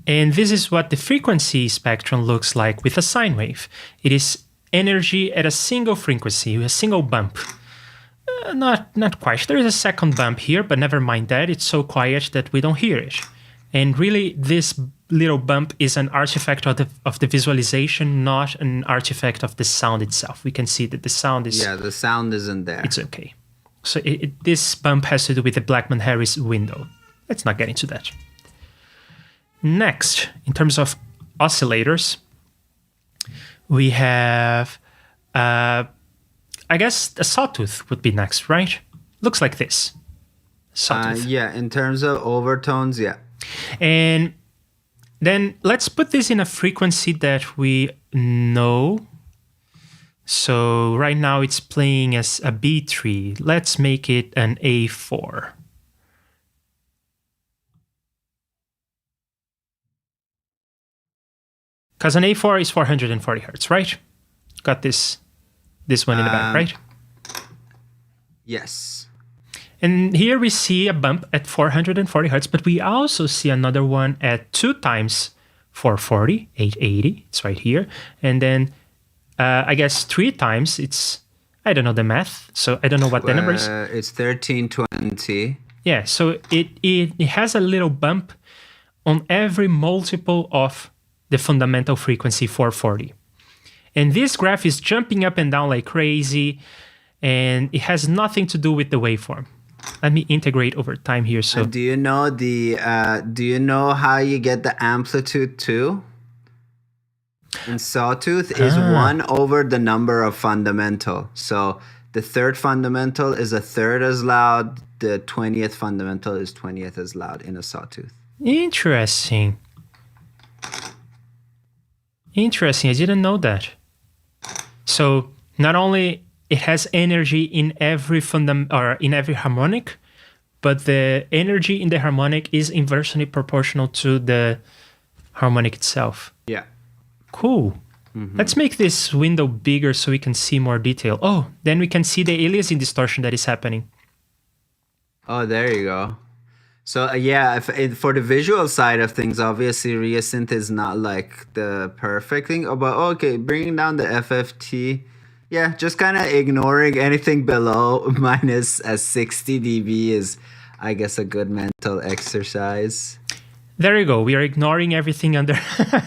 And this is what the frequency spectrum looks like with a sine wave. It is energy at a single frequency, a single bump. Not quite. There is a second bump here, but never mind that. It's so quiet that we don't hear it. And really, this little bump is an artifact of the visualization, not an artifact of the sound itself. We can see that the sound is...
Yeah, the sound isn't there.
It's okay. So this bump has to do with the Blackman-Harris window. Let's not get into that. Next, in terms of oscillators, we have... I guess a Sawtooth would be next, right? Looks like this. Sawtooth.
Yeah, in terms of overtones, yeah.
And then let's put this in a frequency that we know. So right now it's playing as a B3. Let's make it an A4. Because an A4 is 440 hertz, right? Got this one in the back, right?
Yes.
And here we see a bump at 440 hertz, but we also see another one at 2 times 440, 880. It's right here. And then I guess 3 times it's, I don't know the math, so I don't know what the number is.
It's 1320.
Yeah, so it has a little bump on every multiple of the fundamental frequency 440. And this graph is jumping up and down like crazy, and it has nothing to do with the waveform. Let me integrate over time here. So
do you know how you get the amplitude too? In Sawtooth is 1 over the number of fundamental. So the third fundamental is a third as loud. The 20th fundamental is 20th as loud in a Sawtooth.
Interesting. Interesting. I didn't know that. So not only it has energy in every in every harmonic, but the energy in the harmonic is inversely proportional to the harmonic itself.
Yeah.
Cool. Let's make this window bigger so we can see more detail. Oh, then we can see the aliasing distortion that is happening.
Oh, there you go. So yeah, for the visual side of things, obviously Reasynth is not like the perfect thing. But okay, bringing down the FFT, yeah, just kind of ignoring anything below minus 60 dB is, I guess, a good mental exercise.
There you go. We are ignoring everything under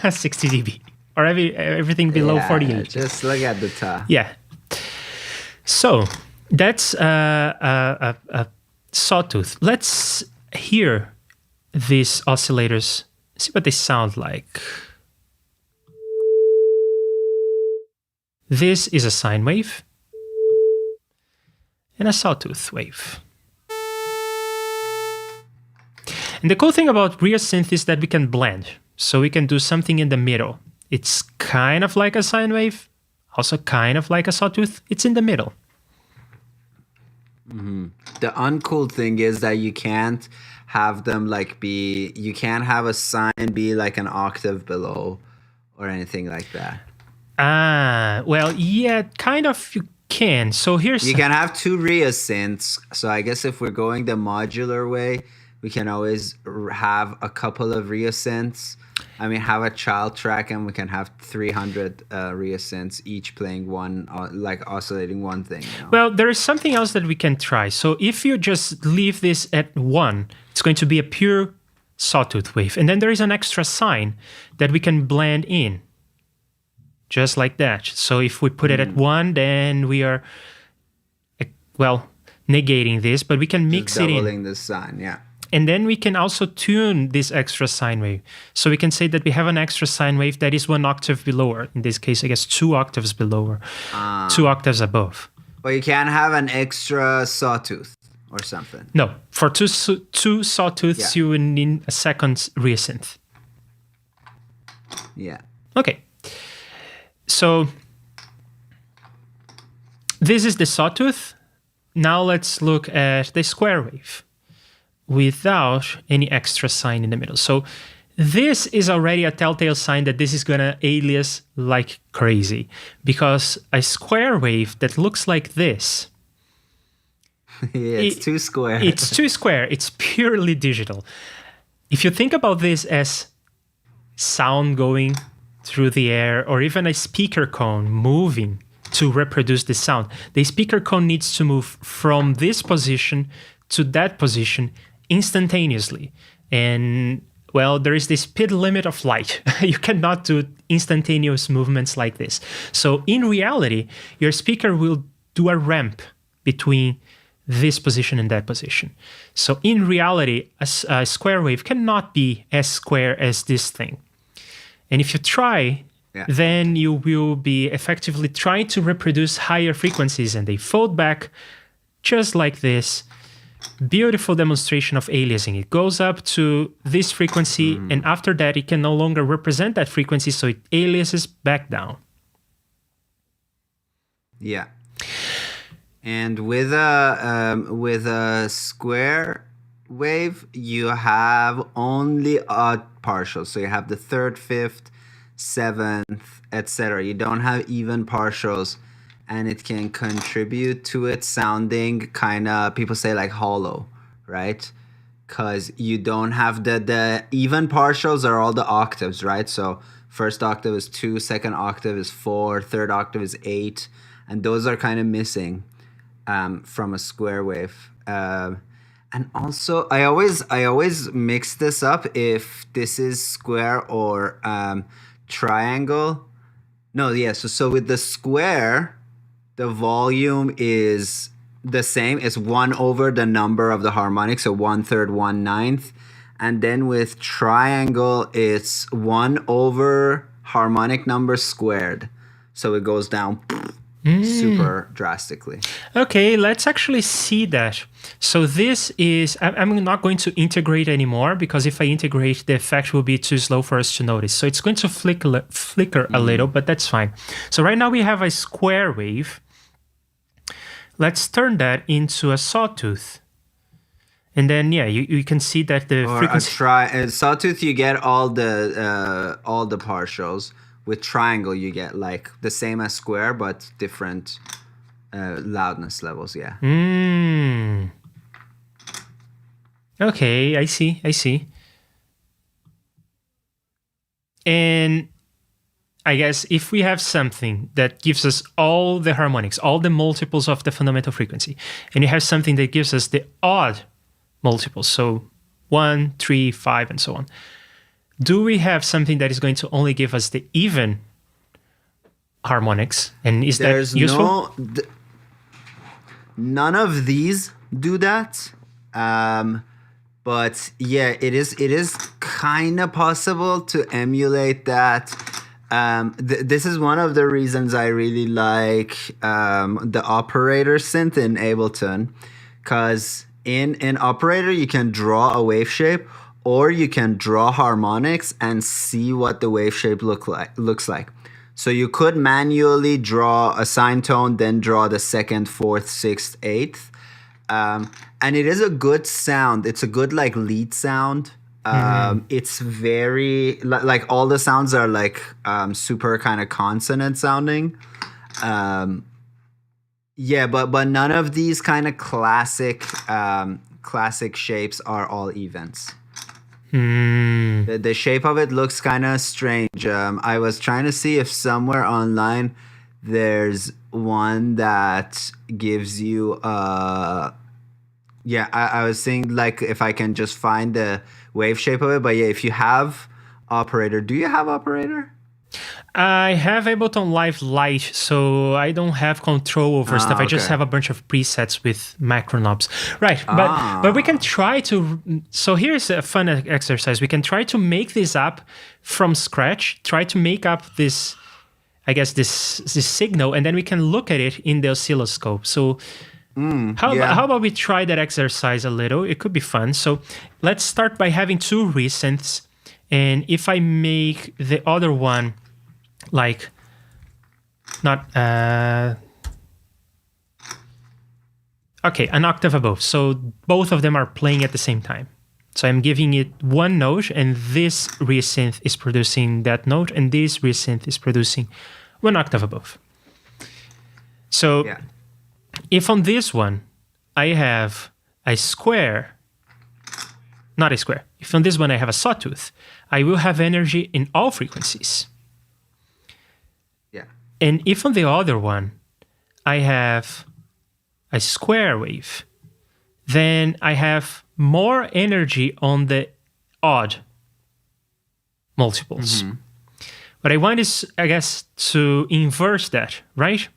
60 dB or everything below 48.
Just look at the top.
Yeah. So that's a Sawtooth. Let's hear these oscillators, see what they sound like. This is a sine wave and a Sawtooth wave. And the cool thing about Reasynth is that we can blend. So we can do something in the middle. It's kind of like a sine wave, also kind of like a Sawtooth. It's in the middle.
The uncool thing is that you can't have them you can't have a sine be like an octave below or anything like that.
Well, yeah, kind of you can. So here's...
You can have 2 Reasynths. So I guess if we're going the modular way, we can always have a couple of Reasynths. I mean, have a child track and we can have 300 Reasynths, each playing one, like oscillating one thing. You know?
Well, there is something else that we can try. So if you just leave this at 1, it's going to be a pure Sawtooth wave. And then there is an extra sine that we can blend in. Just like that. So if we put it at 1, then we are, well, negating this, but we can mix it in.
Doubling the sine, yeah.
And then we can also tune this extra sine wave. So we can say that we have an extra sine wave that is 1 octave below, or in this case, I guess 2 octaves below, or 2 octaves above.
But you can have an extra Sawtooth or something.
No, for two Sawtooths, you would need a second Reasynth.
Yeah.
Okay. So this is the Sawtooth. Now let's look at the square wave without any extra sine in the middle. So this is already a telltale sign that this is going to alias like crazy, because a square wave that looks like this,
it's too square.
It's too square. It's purely digital. If you think about this as sound going through the air, or even a speaker cone moving to reproduce the sound, the speaker cone needs to move from this position to that position instantaneously. And well, there is this speed limit of light. You cannot do instantaneous movements like this. So in reality, your speaker will do a ramp between this position and that position. So in reality, a square wave cannot be as square as this thing. And if you try, then you will be effectively trying to reproduce higher frequencies, and they fold back just like this. Beautiful demonstration of aliasing. It goes up to this frequency, and after that, it can no longer represent that frequency, so it aliases back down.
Yeah. And with a square wave, you have only odd partials. So you have the 3rd, 5th, 7th, etc. You don't have even partials. and it can contribute to it sounding kind of, people say like hollow, right? Because you don't have the even partials are all the octaves, right? So first octave is 2, second octave is 4, third octave is 8, and those are kind of missing from a square wave. And also, I always mix this up if this is square or triangle. No, yeah. So with the square, the volume is the same. It's 1 over the number of the harmonics, so 1/3, 1/9. And then with triangle, it's 1 over harmonic number squared. So it goes down super drastically.
Okay, let's actually see that. So this is, I'm not going to integrate anymore, because if I integrate, the effect will be too slow for us to notice. So it's going to flicker a little, but that's fine. So right now we have a square wave. Let's turn that into a sawtooth. And then, yeah, you can see that the frequency...
Sawtooth, you get all the partials. With triangle, you get like the same as square, but different loudness levels, yeah.
Okay, I see. And I guess if we have something that gives us all the harmonics, all the multiples of the fundamental frequency, and you have something that gives us the odd multiples, so 1, 3, 5, and so on, do we have something that is going to only give us the even harmonics? And is that useful?
None of these do that. But yeah, it is kind of possible to emulate that. This is one of the reasons I really like the operator synth in Ableton, because in operator you can draw a wave shape, or you can draw harmonics and see what the wave shape looks like. So you could manually draw a sine tone, then draw the 2nd, 4th, 6th, 8th. And it is a good sound. It's a good like lead sound. It's very, like all the sounds are like super kind of consonant sounding. Yeah, but none of these kind of classic shapes are all evens. The shape of it looks kind of strange. I was trying to see if somewhere online there's one that gives you yeah, I was saying like if I can just find the wave shape of it. But yeah, if you have operator, do you have operator?
I have Ableton Live Lite, so I don't have control over stuff. I just have a bunch of presets with macro knobs. Right, but we can try to... So here's a fun exercise. We can try to make this up from scratch, try to make up this, I guess, this signal, and then we can look at it in the oscilloscope. So how about we try that exercise a little? It could be fun. So let's start by having 2 resynths. And if I make the other one like not okay, an octave above, so both of them are playing at the same time. So I'm giving it one note, and this resynth is producing that note, and this resynth is producing 1 octave above. So if on this one I have a square, not a square, if on this one I have a sawtooth, I will have energy in all frequencies. And if on the other one I have a square wave, then I have more energy on the odd multiples. What I want is, I guess, to inverse that, right?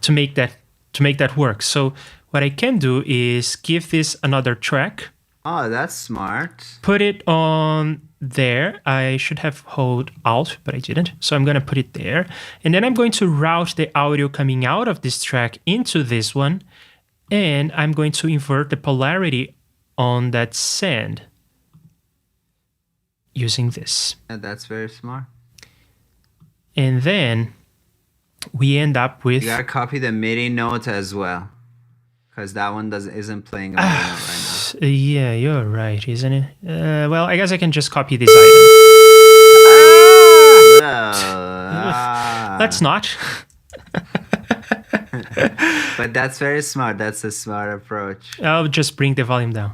To make that work. So what I can do is give this another track.
Oh, that's smart.
Put it on there. I should have held Alt, but I didn't. So I'm going to put it there. And then I'm going to route the audio coming out of this track into this one. And I'm going to invert the polarity on that send using this.
That's very smart.
And then we end up with...
You got to copy the MIDI note as well, because that one isn't playing a MIDI note right now.
Yeah, you're right, isn't it? Well, I guess I can just copy this item. Let's not.
But that's very smart. That's a smart approach.
I'll just bring the volume down.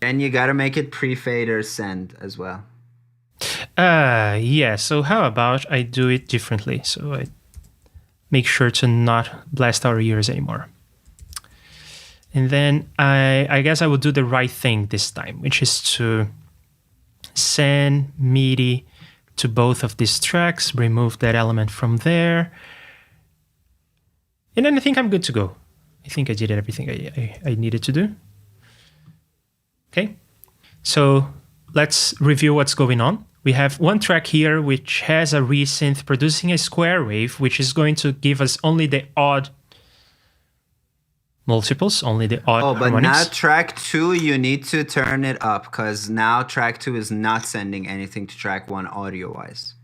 And you got to make it pre-fade or send as well.
Yeah, so how about I do it differently? So I make sure to not blast our ears anymore. And then I guess I will do the right thing this time, which is to send MIDI to both of these tracks, remove that element from there. And then I think I'm good to go. I think I did everything I needed to do. Okay, so let's review what's going on. We have one track here which has a resynth producing a square wave, which is going to give us only the odd multiples, only the odd harmonics.
But now track 2, you need to turn it up because now track 2 is not sending anything to track 1 audio-wise.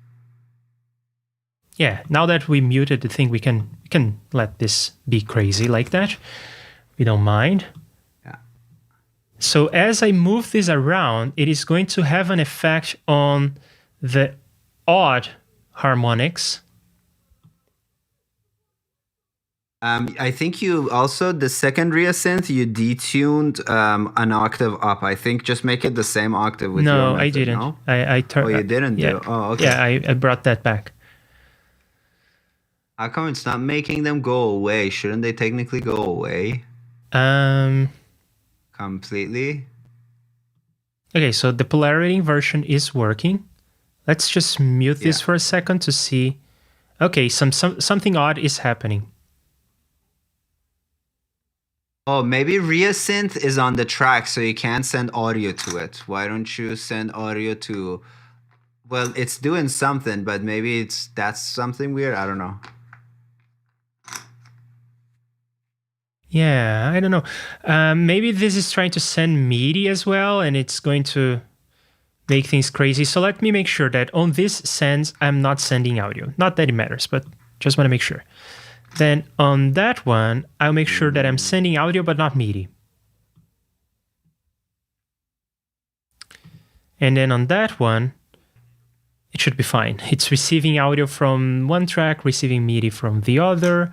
Yeah, now that we muted the thing, we can let this be crazy like that. We don't mind.
Yeah.
So as I move this around, it is going to have an effect on the odd harmonics.
I think you also, the second resynth, you detuned an octave up. I think just make it the same octave with your method,
I didn't.
No?
I turned.
Oh, you didn't
yeah.
do? Oh, okay.
Yeah, I brought that back.
How come it's not making them go away? Shouldn't they technically go away? Completely?
Okay, so the polarity inversion is working. Let's just mute this for a second to see. Okay, something odd is happening.
Oh, maybe resynth is on the track, so you can't send audio to it. Why don't you send audio to... Well, it's doing something, but maybe that's something weird. I don't know.
Yeah, I don't know. Maybe this is trying to send MIDI as well, and it's going to make things crazy. So let me make sure that on this sends, I'm not sending audio. Not that it matters, but just want to make sure. Then on that one, I'll make sure that I'm sending audio, but not MIDI. And then on that one, it should be fine. It's receiving audio from one track, receiving MIDI from the other.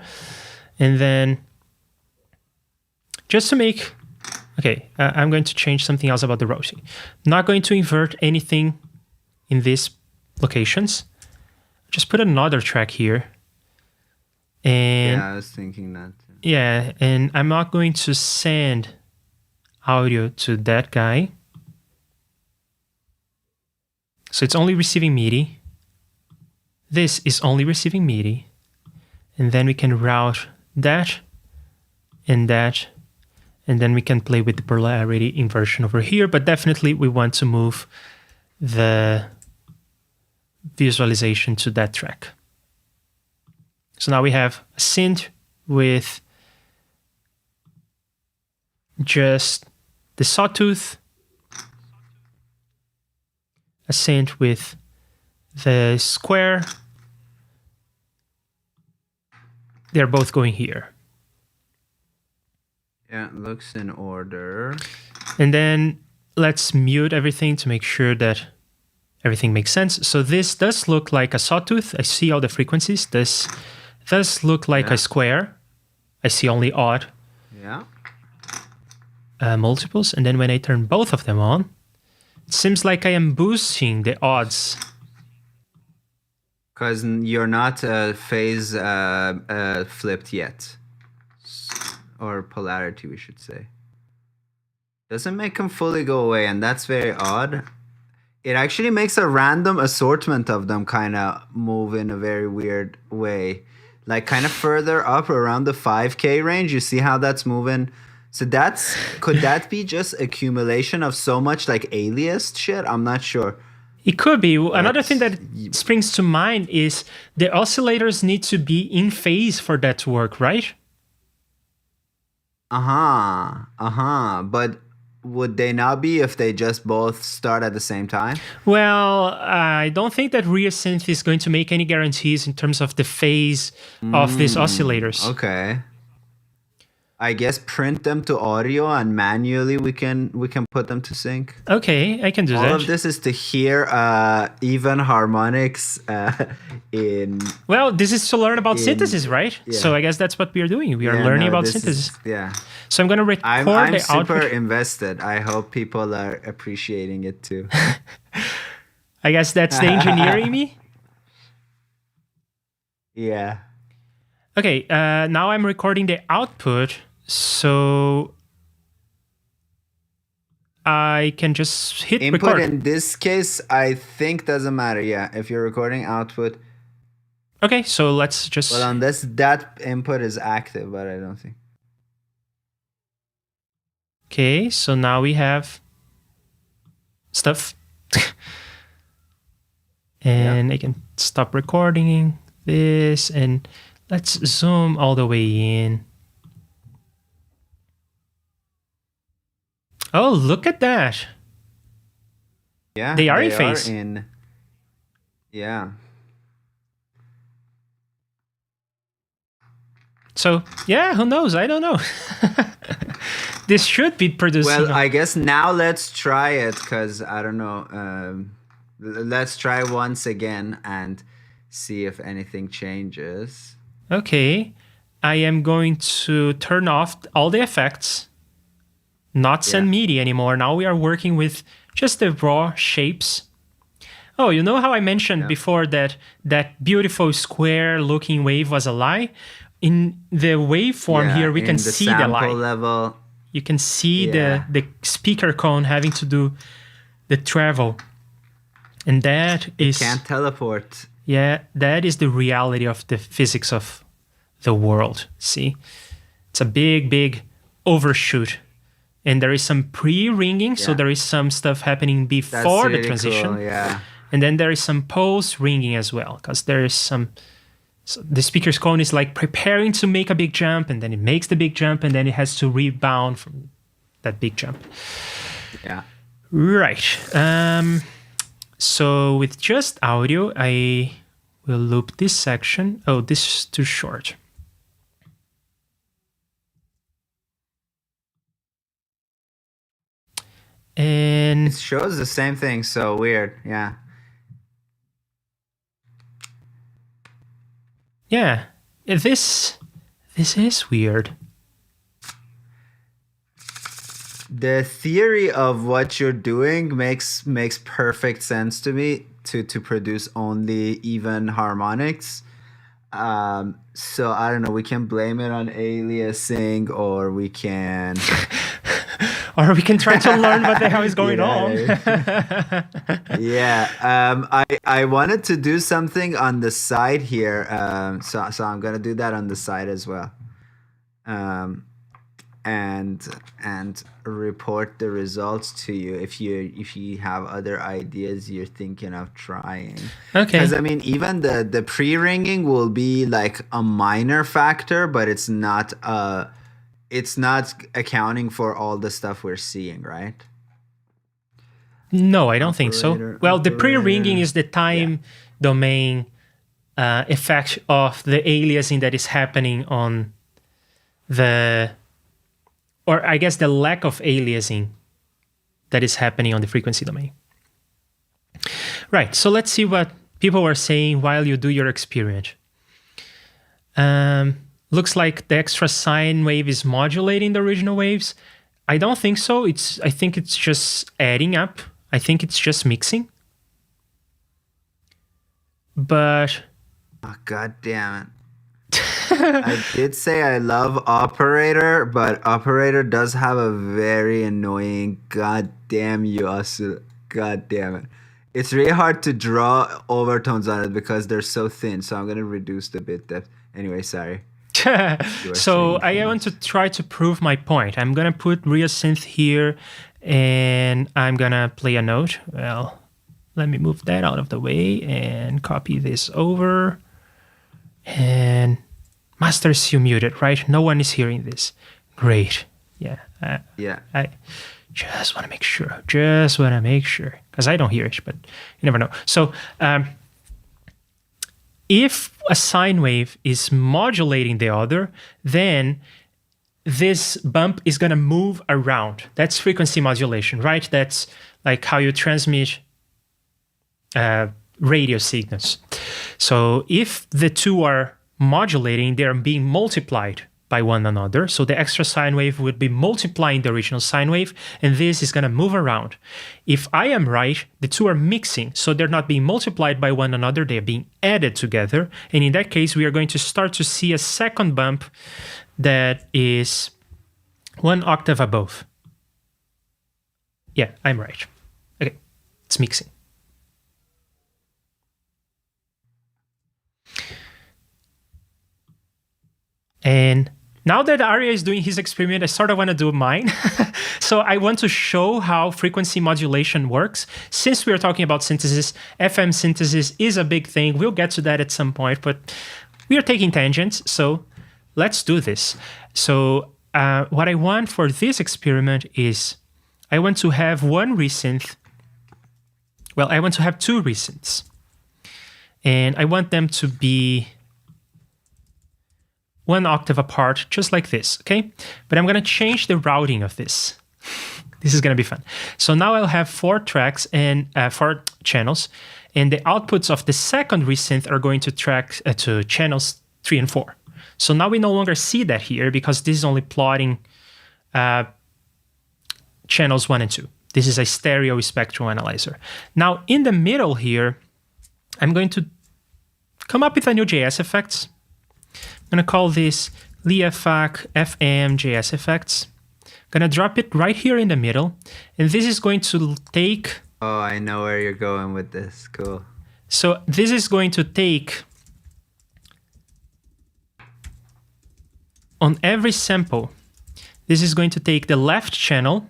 And then just to make, okay, I'm going to change something else about the routing. Not going to invert anything in these locations. Just put another track here. And
yeah, I was thinking that.
Yeah, and I'm not going to send audio to that guy. So it's only receiving MIDI. This is only receiving MIDI. And then we can route that and that. And then we can play with the polarity inversion over here. But definitely we want to move the visualization to that track. So now we have a synth with just the Sawtooth, a synth with the square. They're both going here.
Yeah, it looks in order.
And then let's mute everything to make sure that everything makes sense. So this does look like a Sawtooth. I see all the frequencies. This does look like a square. I see only odd multiples. And then when I turn both of them on, it seems like I am boosting the odds.
Because you're not phase flipped yet. Or polarity, we should say. Doesn't make them fully go away, and that's very odd. It actually makes a random assortment of them kind of move in a very weird way. Like kind of further up around the 5K range, you see how that's moving? So could that be just accumulation of so much like aliased shit? I'm not sure.
It could be. Another thing that springs to mind is the oscillators need to be in phase for that to work, right?
But would they not be if they just both start at the same time?
Well, I don't think that resynth is going to make any guarantees in terms of the phase of these oscillators.
Okay. I guess print them to audio, and manually we can put them to sync.
Okay, I can do that.
All of this is to hear even harmonics in.
Well, this is to learn about synthesis, right?
Yeah.
So I guess that's what we are doing. We are learning about synthesis.
Yeah.
So I'm going to record
I'm
the
super
output.
invested. I hope people are appreciating it too.
I guess that's the engineer in me.
Yeah.
Okay, now I'm recording the output, so I can just hit
Input
record.
in this case, I think doesn't matter. Yeah, if you're recording output.
Okay, so let's just...
Well, unless that input is active, but I don't think.
Okay, so now we have stuff. And I can stop recording this, and let's zoom all the way in. Oh, look at that.
Yeah,
they are in phase.
Yeah.
So, yeah, who knows? I don't know. This should be producing.
Well, I guess now let's try it, because I don't know. Let's try once again and see if anything changes.
Okay. I am going to turn off all the effects, not send MIDI anymore. Now we are working with just the raw shapes. Oh, you know how I mentioned before that that beautiful square looking wave was a lie? In the waveform here, we can see the lie.
Level.
You can see the speaker cone having to do the travel. And that is...
Can't teleport.
Yeah, that is the reality of the physics of the world. See? It's a big, big overshoot. And there is some pre-ringing, so there is some stuff happening before the transition.
Cool, yeah.
And then there is some post-ringing as well, because there is some... So the speaker's cone is like preparing to make a big jump, and then it makes the big jump, and then it has to rebound from that big jump.
Yeah.
Right. So with just audio, I will loop this section. Oh, this is too short. And
it shows the same thing, so weird. Yeah.
Yeah, this is weird.
The theory of what you're doing makes perfect sense to me to produce only even harmonics. So I don't know, we can blame it on aliasing, or we can
or we can try to learn what the hell is going on.
I wanted to do something on the side here, so I'm gonna do that on the side as well, and report the results to you if you have other ideas you're thinking of trying.
Okay.
Because I mean, even the pre-ringing will be like a minor factor, but it's not accounting for all the stuff we're seeing, right?
No, I don't think so. Well, the pre-ringing is the time domain effect of the aliasing that is happening on the, or I guess the lack of aliasing that is happening on the frequency domain. Right, so let's see what people are saying while you do your experiment. Looks like the extra sine wave is modulating the original waves. I don't think so. I think it's just adding up. I think it's just mixing. But...
oh, God damn it. I did say I love Operator, but Operator does have a very annoying goddamn God damn it. It's really hard to draw overtones on it because they're so thin, so I'm going to reduce the bit depth. Anyway, sorry.
So I want to try to prove my point. I'm going to put real synth here, and I'm going to play a note. Well, let me move that out of the way and copy this over. And master is still muted, right? No one is hearing this. Great. Yeah. I just want to make sure. Because I don't hear it, but you never know. So if a sine wave is modulating the other, then this bump is going to move around. That's frequency modulation, right? That's like how you transmit radio signals. So if the two are modulating, they're being multiplied by one another. So the extra sine wave would be multiplying the original sine wave, and this is going to move around. If I am right, the two are mixing, so they're not being multiplied by one another, they're being added together. And in that case, we are going to start to see a second bump that is 1 octave above. Yeah, I'm right. Okay, it's mixing. And now that Arya is doing his experiment, I sort of want to do mine. So I want to show how frequency modulation works. Since we are talking about synthesis, FM synthesis is a big thing. We'll get to that at some point, but we are taking tangents, so let's do this. So what I want for this experiment is I want to have one resynth. Well, I want to have two resynths. And I want them to be 1 octave apart, just like this, okay? But I'm gonna change the routing of this. This is gonna be fun. So now I'll have 4 tracks and 4 channels, and the outputs of the second resynth are going to track to channels 3 and 4. So now we no longer see that here because this is only plotting channels 1 and 2. This is a stereo spectral analyzer. Now in the middle here, I'm going to come up with a new JS effects. I'm going to call this Liafac FM JS effects. I'm going to drop it right here in the middle. And this is going to take...
Oh, I know where you're going with this. Cool.
So this is going to take... On every sample, this is going to take the left channel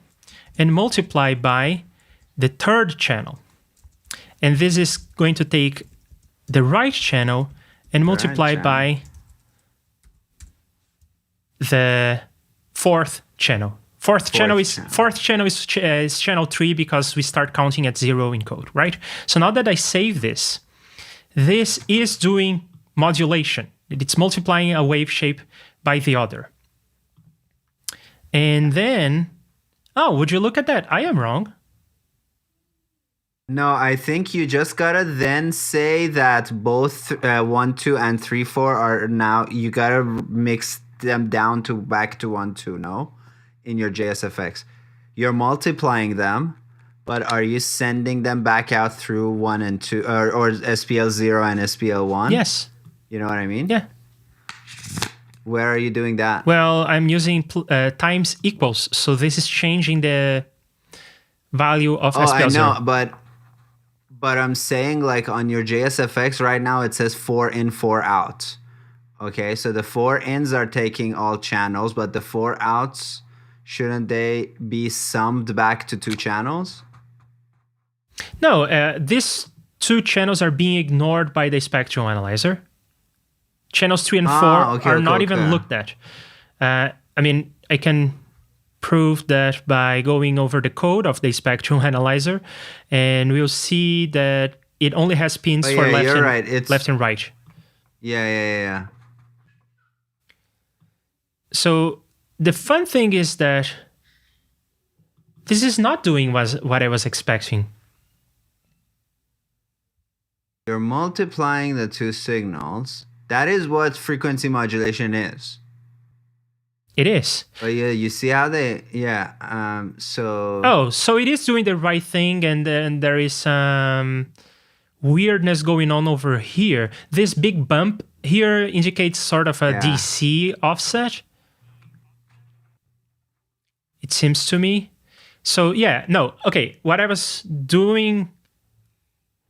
and multiply by the third channel. And this is going to take the right channel and multiply by the fourth channel. Fourth channel is channel 3 because we start counting at 0 in code, right? So now that I save this, this is doing modulation. It's multiplying a wave shape by the other. And then, oh, would you look at that? I am wrong.
No, I think you just gotta then say that both 1, 2, and 3, 4 are now, you gotta mix them down to back to 1, 2, no? In your JSFX. You're multiplying them, but are you sending them back out through 1 and 2, or SPL 0 and SPL 1?
Yes.
You know what I mean?
Yeah.
Where are you doing that?
Well, I'm using times equals, so this is changing the value of SPL 0.
I know, but I'm saying like on your JSFX right now it says 4 in, 4 out. Okay, so the 4 ins are taking all channels, but the 4 outs, shouldn't they be summed back to 2 channels?
No, these 2 channels are being ignored by the spectral analyzer. Channels 3 and 4 are not even looked at. I mean, I can prove that by going over the code of the spectral analyzer, and we'll see that it only has pins for left and right.
Yeah.
So the fun thing is that this is not doing what I was expecting.
You're multiplying the 2 signals. That is what frequency modulation is.
It is.
But yeah, you see how they, so...
Oh, so it is doing the right thing, and then there is some weirdness going on over here. This big bump here indicates sort of a DC offset. It seems to me. So yeah, no, okay, what I was doing...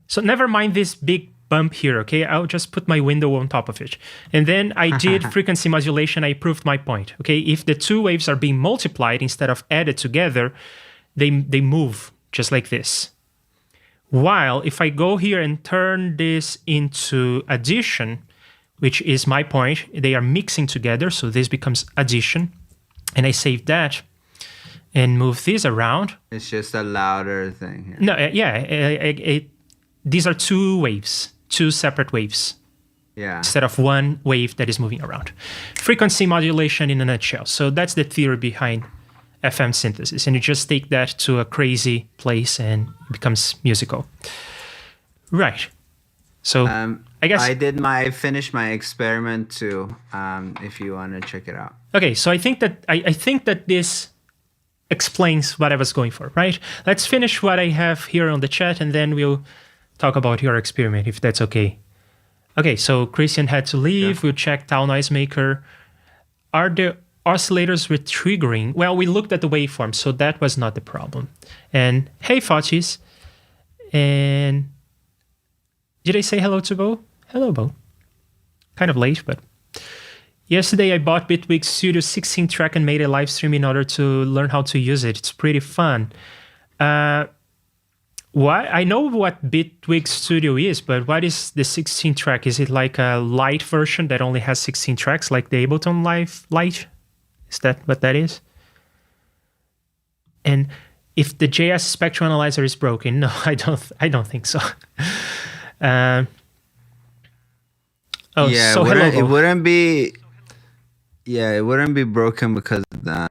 So never mind this big bump here, okay? I'll just put my window on top of it. And then I did frequency modulation. I proved my point, okay? If the 2 waves are being multiplied instead of added together, they move just like this. While if I go here and turn this into addition, which is my point, they are mixing together, so this becomes addition. And I save that and move this around.
It's just a louder thing here.
No, these are 2 waves, 2 separate waves.
Yeah.
instead of one wave that is moving around. Frequency modulation in a nutshell. So that's the theory behind FM synthesis. And you just take that to a crazy place and it becomes musical. Right. So I guess
I finished my experiment too. If you want to check it out.
Okay, so I think that this explains what I was going for, right? Let's finish what I have here on the chat, and then we'll talk about your experiment, if that's okay. Okay, so Christian had to leave. Yeah. We'll check Tau Noisemaker. Are the oscillators retriggering? Well, we looked at the waveform, so that was not the problem. And hey, Fochis. And did I say hello to Bo? Hello, Bo. Kind of late, but... Yesterday, I bought Bitwig Studio 16 track and made a live stream in order to learn how to use it. It's pretty fun. Why? I know what Bitwig Studio is, but what is the 16 track? Is it like a light version that only has 16 tracks, like the Ableton Live Lite? Is that what that is? And if the JS Spectrum Analyzer is broken, no, I don't think so.
Yeah, so it wouldn't be. Yeah, it wouldn't be broken because of that,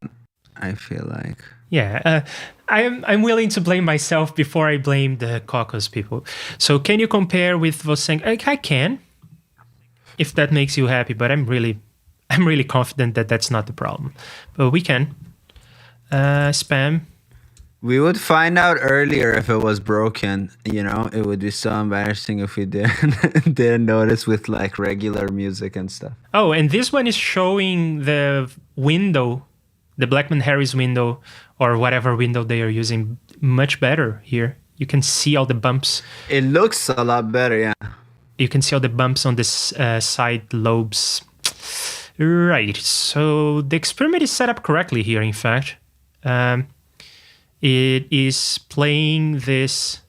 I feel like.
Yeah, I'm willing to blame myself before I blame the caucus people. So can you compare with Voseng? I can, if that makes you happy, but I'm really confident that that's not the problem. But we can. Spam.
We would find out earlier if it was broken. You know, it would be so embarrassing if we didn't notice with like regular music and stuff.
Oh, and this one is showing the window, the Blackman Harris window, or whatever window they are using, much better here. You can see all the bumps.
It looks a lot better, yeah.
You can see all the bumps on this side lobes. Right, so the experiment is set up correctly here, in fact. It is playing this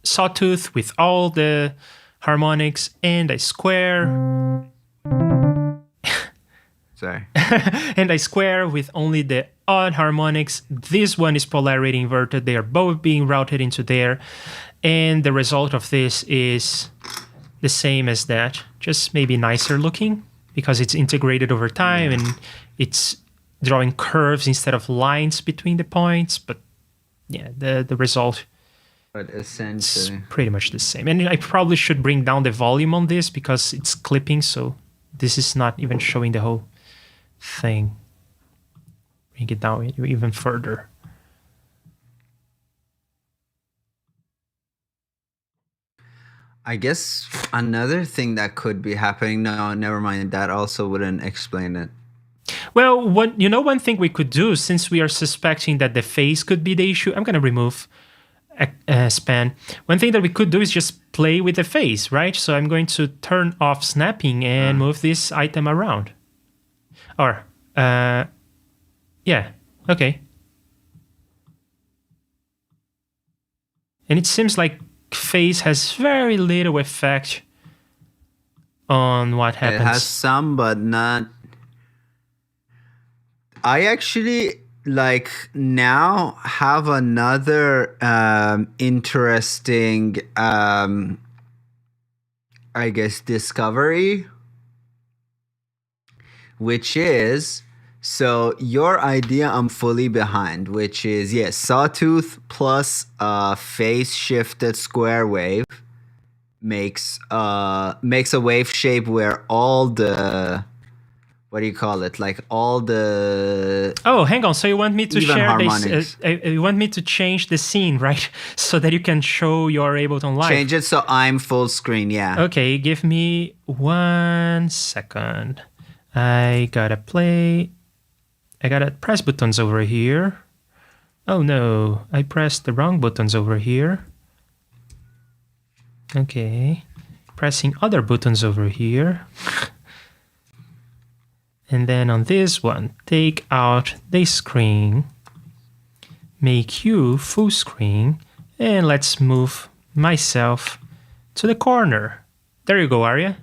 Sawtooth with all the harmonics and a square.
Sorry.
And a square with only the odd harmonics. This one is polarity inverted. They are both being routed into there. And the result of this is the same as that, just maybe nicer looking because it's integrated over time and it's drawing curves instead of lines between the points, but yeah, the result is pretty much the same. And I probably should bring down the volume on this because it's clipping, so this is not even showing the whole thing. Bring it down even further.
I guess another thing that could be happening, no, never mind, that also wouldn't explain it.
Well, one thing we could do, since we are suspecting that the phase could be the issue, I'm going to remove span. One thing that we could do is just play with the phase, right? So I'm going to turn off snapping and move this item around. Or, yeah, okay. And it seems like phase has very little effect on what happens.
It has some, but not... I actually like now have another interesting I guess discovery, which is, so your idea I'm fully behind, which is, yes, Sawtooth plus phase shifted square wave makes a wave shape where all the, what do you call it? Like all the...
Oh, hang on. So you want me to share
harmonics.
this? You want me to change the scene, right? So that you can show your Ableton Live.
Change it so I'm full screen, yeah.
Okay, give me 1 second. I gotta press buttons over here. Oh no, I pressed the wrong buttons over here. Okay, pressing other buttons over here. And then on this one, take out this screen, make you full screen, and let's move myself to the corner. There you go, Arya.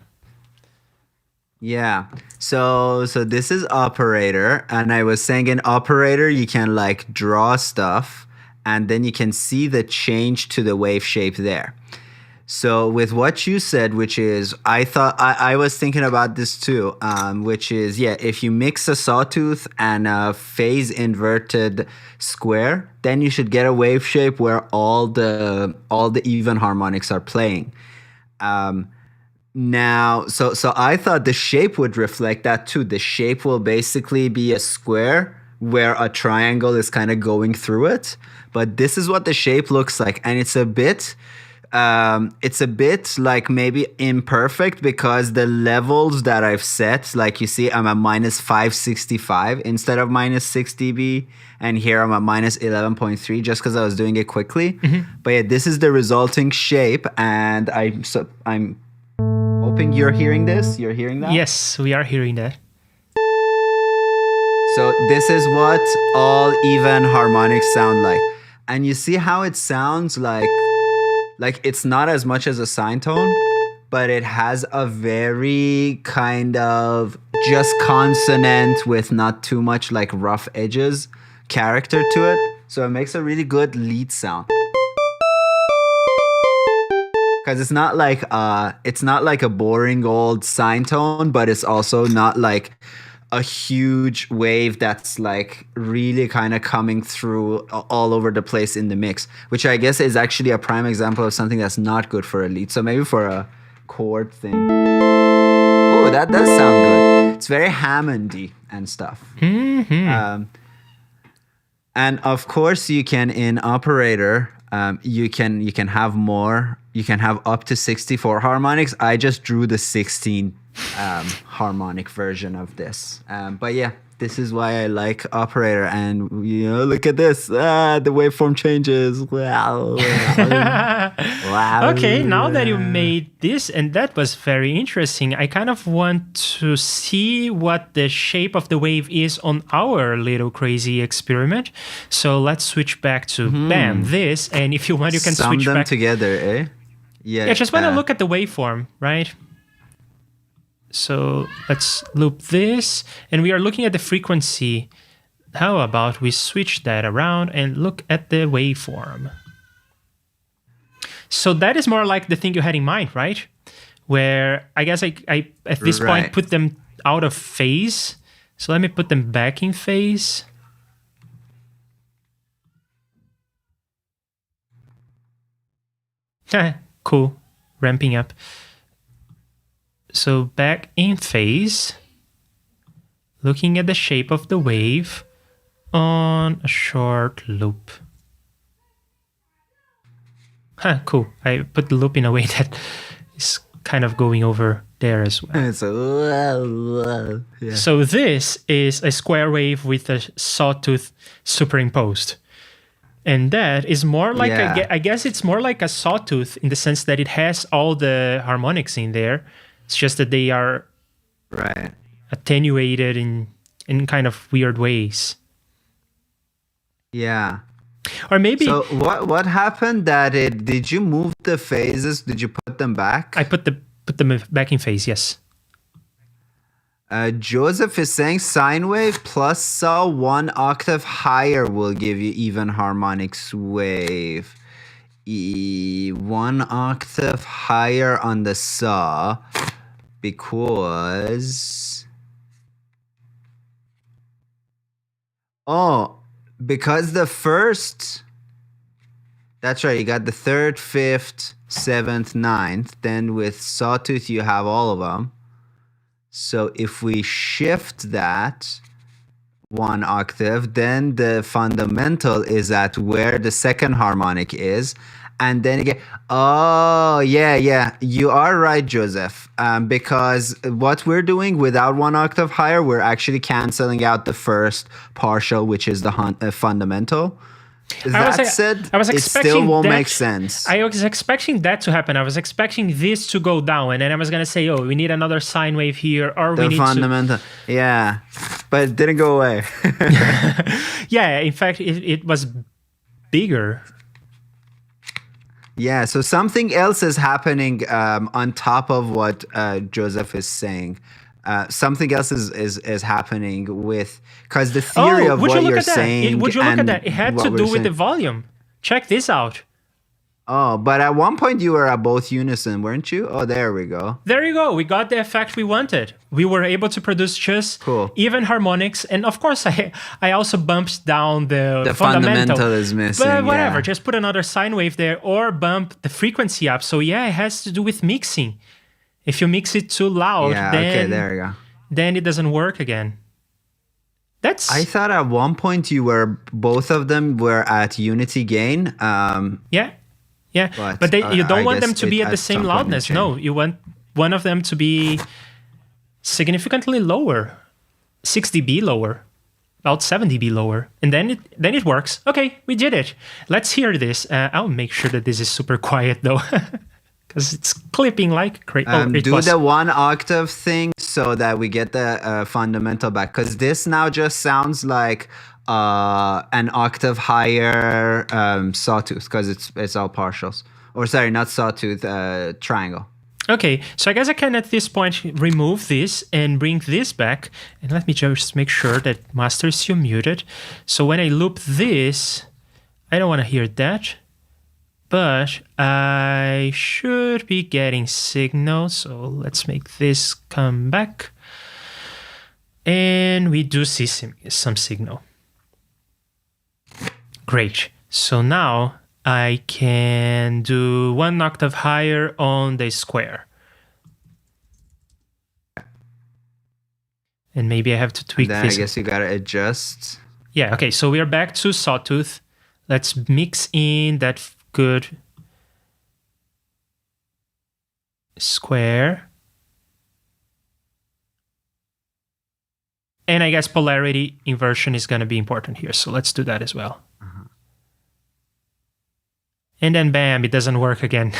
Yeah. So this is operator, and I was saying in operator you can like draw stuff, and then you can see the change to the wave shape there. So with what you said, which is, I was thinking about this too, which is, yeah, if you mix a sawtooth and a phase inverted square, then you should get a wave shape where all the even harmonics are playing. Now, so I thought the shape would reflect that too. The shape will basically be a square where a triangle is kind of going through it. But this is what the shape looks like, and it's a bit like maybe imperfect because the levels that I've set, like you see, I'm at minus 565 instead of minus 6 dB, and here I'm at minus 11.3 just because I was doing it quickly. But yeah, this is the resulting shape, and I'm hoping you're hearing this. You're hearing that?
Yes, we are hearing that.
So this is what all even harmonics sound like, and you see how it sounds like it's not as much as a sine tone, but it has a very kind of just consonant with not too much like rough edges character to it. So it makes a really good lead sound. Because it's not like a boring old sine tone, but it's also not like a huge wave that's like really kind of coming through all over the place in the mix, which I guess is actually a prime example of something that's not good for a lead. So maybe for a chord thing. Oh, that does sound good. It's very Hammondy and stuff. And of course, you can in operator, you can have more. You can have up to 64 harmonics. I just drew the 16 harmonic version of this. But yeah, this is why I like operator. And look at this. The waveform changes. Wow.
Okay, now that you made this, and that was very interesting, I kind of want to see what the shape of the wave is on our little crazy experiment. So let's switch back to bam, this. And if you want, you can
Sum
switch
them
back
together, eh?
Yeah, just want to look at the waveform, right? So let's loop this, and we are looking at the frequency. How about we switch that around and look at the waveform? So that is more like the thing you had in mind, right? Where I guess I at this point put them out of phase. So let me put them back in phase. Cool, ramping up. So back in phase, looking at the shape of the wave on a short loop. Cool. I put the loop in a way that is kind of going over there as well.
Yeah.
So this is a square wave with a sawtooth superimposed. And that is more like, I guess it's more like a sawtooth in the sense that it has all the harmonics in there. It's just that they are attenuated in kind of weird ways.
Yeah.
Or maybe...
So what happened did you move the phases? Did you put them back?
I put them back in phase, yes.
Joseph is saying sine wave plus saw 1 octave higher will give you even harmonics wave. 1 octave higher on the saw because the first, that's right, you got the 3rd, 5th, 7th, 9th, then with sawtooth you have all of them. So if we shift that 1 octave, then the fundamental is at where the 2nd harmonic is. And then again, you are right, Joseph. Because what we're doing without 1 octave higher, we're actually canceling out the first partial, which is the fundamental. That said, it still won't make sense.
I was expecting that to happen. I was expecting this to go down, and then I was going to say, we need another sine wave here, or we need
fundamental. Yeah, but it didn't go away.
Yeah, in fact, it was bigger.
Yeah, so something else is happening on top of what Joseph is saying. Something else is happening with, because the theory of what you're saying.
Would you look at that? It had to do with the volume. Check this out.
Oh, but at one point you were at both unison, weren't you? Oh, there we go.
There you go. We got the effect we wanted. We were able to produce just
Cool.
even harmonics. And of course, I also bumped down the
fundamental is missing.
But whatever,
yeah.
just put another sine wave there or bump the frequency up. So yeah, it has to do with mixing. If you mix it too loud,
okay, there we go.
Then it doesn't work again.
I thought at one point both of them were at unity gain.
Yeah, but you don't want them to be at the same loudness. No, you want one of them to be significantly lower, 6 dB lower, about 7 dB lower, and then it works. Okay, we did it. Let's hear this. I'll make sure that this is super quiet though, because it's clipping like crazy.
Do the 1 octave thing so that we get the fundamental back, because this now just sounds like an octave higher Sawtooth, because it's all partials. Or sorry, not Sawtooth, triangle.
Okay, so I guess I can at this point remove this and bring this back. And let me just make sure that master is still muted. So when I loop this, I don't want to hear that. But I should be getting signal. So let's make this come back. And we do see some signal. Great. So now I can do 1 octave higher on the square. And maybe I have to tweak
then
this.
I guess you gotta adjust.
Yeah, okay, so we are back to Sawtooth. Let's mix in that good square. And I guess polarity inversion is going to be important here. So let's do that as well. And then bam, it doesn't work again.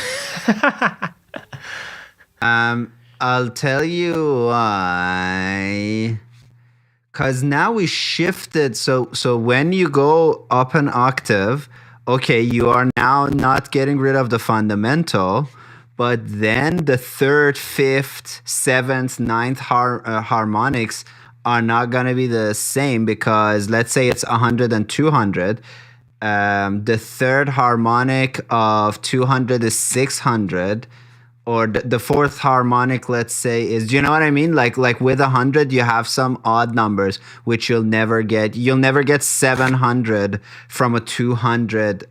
I'll tell you why. Because now we shifted. So when you go up an octave, okay, you are now not getting rid of the fundamental, but then the 3rd, 5th, 7th, 9th harmonics are not going to be the same, because let's say it's 100 and 200. The 3rd harmonic of 200 is 600, or the 4th harmonic, let's say, is, do you know what I mean? Like with 100, you have some odd numbers, which you'll never get. You'll never get 700 from a 200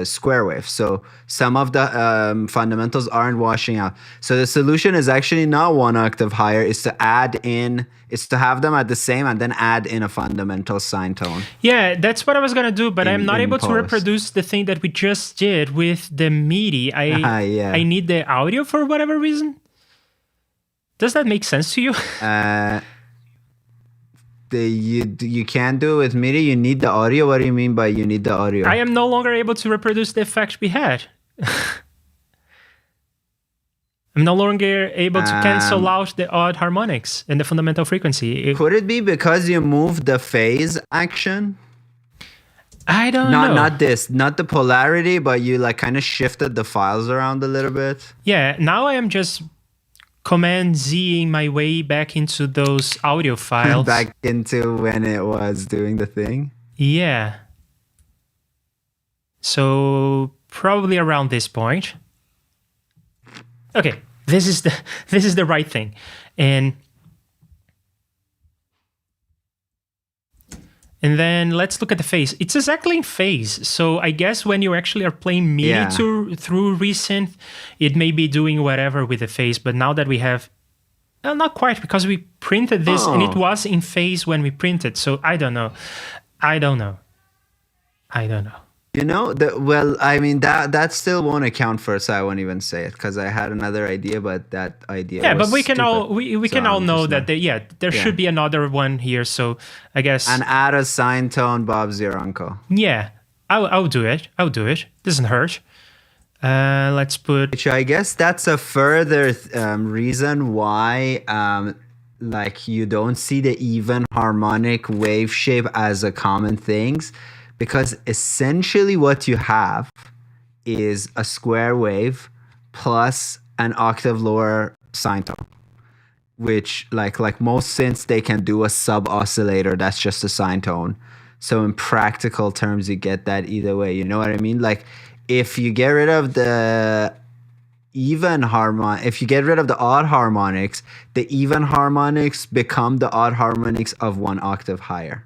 square wave. So some of the fundamentals aren't washing out. So the solution is actually not 1 octave higher. It's to add in, it's to have them at the same and then add in a fundamental sine tone.
Yeah, that's what I was going to do, but I'm not able to reproduce the thing that we just did with the MIDI. I need the audio for whatever reason. Does that make sense to you?
You can't do it with MIDI. You need the audio. What do you mean by you need the audio?
I am no longer able to reproduce the effect we had. I'm no longer able to cancel out the odd harmonics and the fundamental frequency.
Could it be because you moved the phase action?
I don't know.
Not the polarity, but you like kind of shifted the files around a little bit.
Yeah, now I am just Command Z-ing my way back into those audio files.
Back into when it was doing the thing?
Yeah. So probably around this point. Okay, this is the right thing. And then let's look at the phase. It's exactly in phase. So I guess when you actually are playing MIDI through Resynth, it may be doing whatever with the phase. But now that we have, well, not quite, because we printed this and it was in phase when we printed. So I don't know.
You know, well, I mean, that still won't account for it, so I won't even say it, because I had another idea, but that idea was
but we can
stupid.
we can all know that there should be another one here, so I guess...
And add a sine tone, Bob's your uncle.
Yeah, I'll do it. Doesn't hurt. Let's put...
Which I guess that's a further reason why like you don't see the even harmonic wave shape as a common thing. Because essentially what you have is a square wave plus an octave lower sine tone, which like most synths, they can do a sub oscillator that's just a sine tone. So in practical terms, you get that either way. You know what I mean? Like if you get rid of the if you get rid of the odd harmonics, the even harmonics become the odd harmonics of 1 octave higher,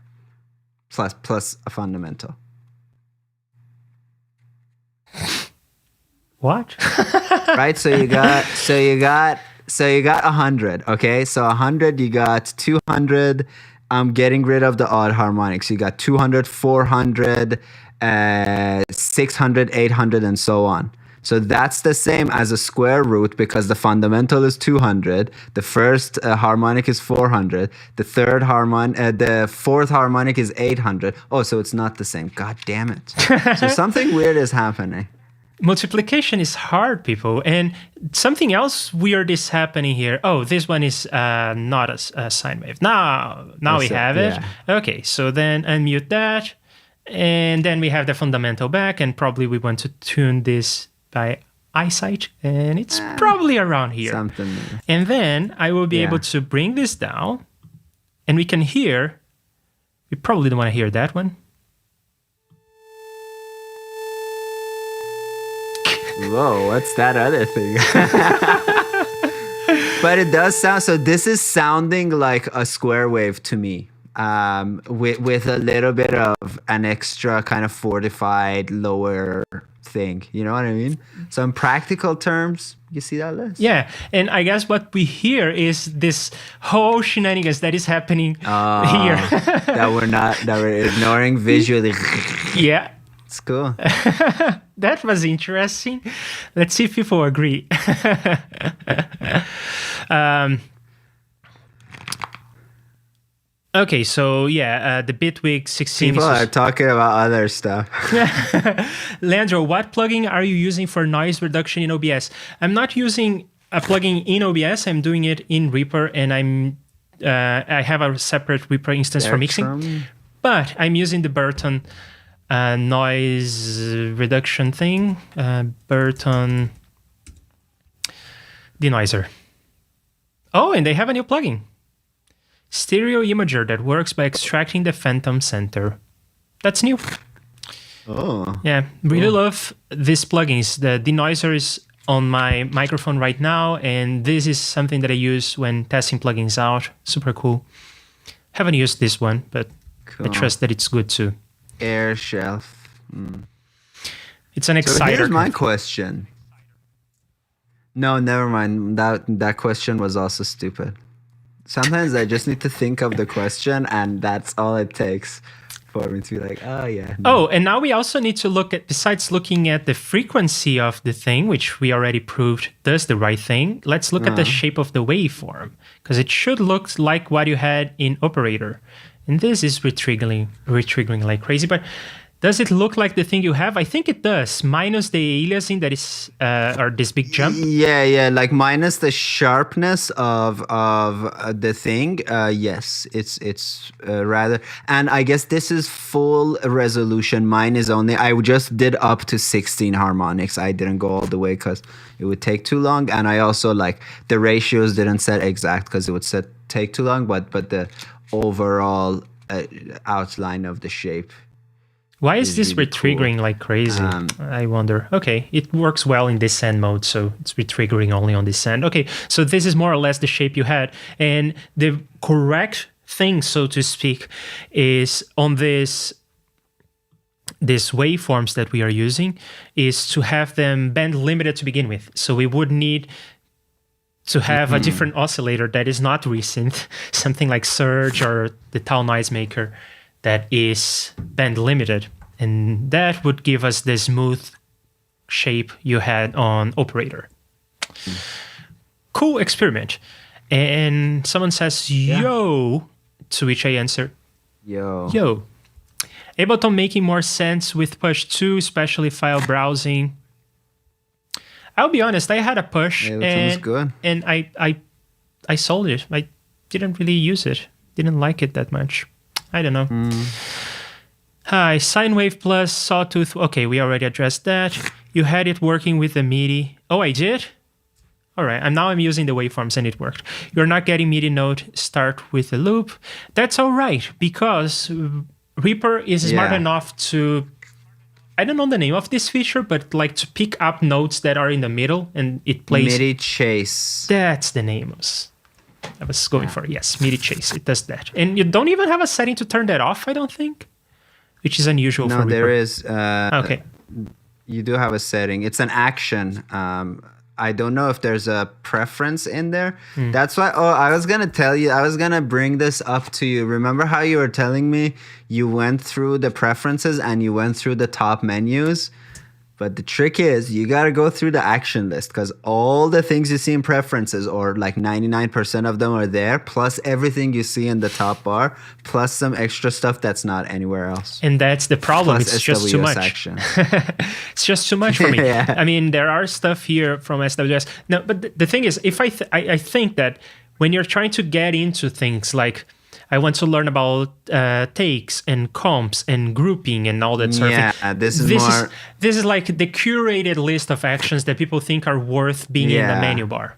plus a fundamental.
What?
Right? So you got 100. Okay, so 100, you got 200. I'm getting rid of the odd harmonics. You got 200, 400, 600, 800, and so on. So that's the same as a square root because the fundamental is 200. The first harmonic is 400. The fourth harmonic is 800. Oh, so it's not the same. God damn it. So something weird is happening.
Multiplication is hard, people. And something else weird is happening here. Oh, this one is not a sine wave. Now we have it.
Yeah.
Okay, so then unmute that. And then we have the fundamental back. And probably we want to tune this by eyesight. And it's probably around here.
Something.
And then I will be able to bring this down. And we can hear. We probably don't want to hear that one.
Whoa, what's that other thing? But it does sound, so this is sounding like a square wave to me, with a little bit of an extra kind of fortified lower thing. You know what I mean? So in practical terms, you see that list?
Yeah, and I guess what we hear is this whole shenanigans that is happening here.
that we're ignoring visually.
Yeah.
It's cool.
That was interesting. Let's see if people agree. Okay, so yeah, the Bitwig 16.
People are talking about other stuff.
Leandro, what plugin are you using for noise reduction in OBS? I'm not using a plugin in OBS. I'm doing it in Reaper, and I have a separate Reaper instance for mixing. But I'm using the Burton noise reduction thing, Burton denoiser. Oh, and they have a new plugin, Stereo Imager, that works by extracting the phantom center. That's new.
Oh.
Yeah, really love these plugins. The denoiser is on my microphone right now, and this is something that I use when testing plugins out. Super cool. Haven't used this one, but I trust that it's good too.
Air shelf.
It's an exciter.
So here's my question. No, never mind. That question was also stupid. Sometimes I just need to think of the question, and that's all it takes for me to be like, oh yeah. No.
Oh, and now we also need to look at, besides looking at the frequency of the thing, which we already proved does the right thing, let's look at the shape of the waveform, because it should look like what you had in Operator. And this is retriggering like crazy, but does it look like the thing you have? I think it does, minus the aliasing that is, or this big jump.
Yeah, like minus the sharpness of the thing. Yes, it's rather, and I guess this is full resolution. Mine is only, I just did up to 16 harmonics. I didn't go all the way because it would take too long, and I also like the ratios didn't set exact because it would take too long. But the overall outline of the shape.
Why is this
really
retriggering like crazy? I wonder. Okay, it works well in descent mode, so it's retriggering only on descent. Okay, so this is more or less the shape you had. And the correct thing, so to speak, is on these waveforms that we are using, is to have them band limited to begin with. So we would need to have a different oscillator that is not resynth, something like Surge or the Tau Noisemaker, that is band limited, and that would give us the smooth shape you had on Operator. Cool experiment. And someone says, yo, to which I answer, yo. Ableton making more sense with push 2, especially file browsing. I'll be honest, I had a push,
good.
And I sold it. I didn't really use it. Didn't like it that much. I don't know. Hi, sine wave plus Sawtooth. Okay, we already addressed that. You had it working with the MIDI. Oh, I did? All right, and now I'm using the waveforms and it worked. You're not getting MIDI note, start with a loop. That's all right, because Reaper is smart enough to I don't know the name of this feature, but like to pick up notes that are in the middle and it plays.
MIDI chase.
That's the name I was going for. Yes, MIDI chase. It does that. And you don't even have a setting to turn that off, I don't think, which is unusual for
No, there is.
Okay.
You do have a setting. It's an action. I don't know if there's a preference in there. That's why. Oh, I was gonna tell you. I was gonna bring this up to you. Remember how you were telling me you went through the preferences and you went through the top menus? But the trick is you got to go through the action list because all the things you see in preferences, or like 99% of them, are there, plus everything you see in the top bar, plus some extra stuff that's not anywhere else.
And that's the problem.
Plus
it's just too much. It's just too much for me.
Yeah.
I mean, there are stuff here from SWS. No, but the thing is, if I think that when you're trying to get into things like, I want to learn about takes and comps and grouping and all that sort of thing.
Yeah, this is
like the curated list of actions that people think are worth being in the menu bar.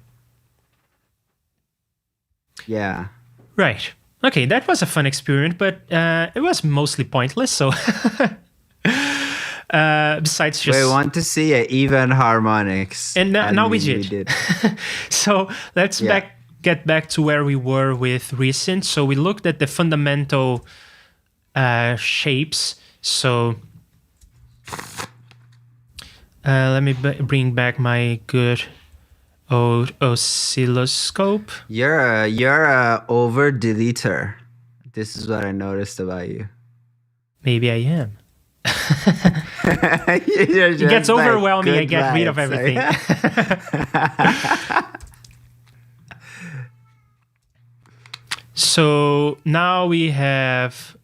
Yeah.
Right. Okay, that was a fun experiment, but it was mostly pointless. So besides just...
We want to see an even harmonics.
And now we did. So let's get back to where we were with recent. So we looked at the fundamental shapes. So let me bring back my good old oscilloscope.
You're a over deleter. This is what I noticed about you.
Maybe I am.
It
gets overwhelming. I get rid of everything. So now we have,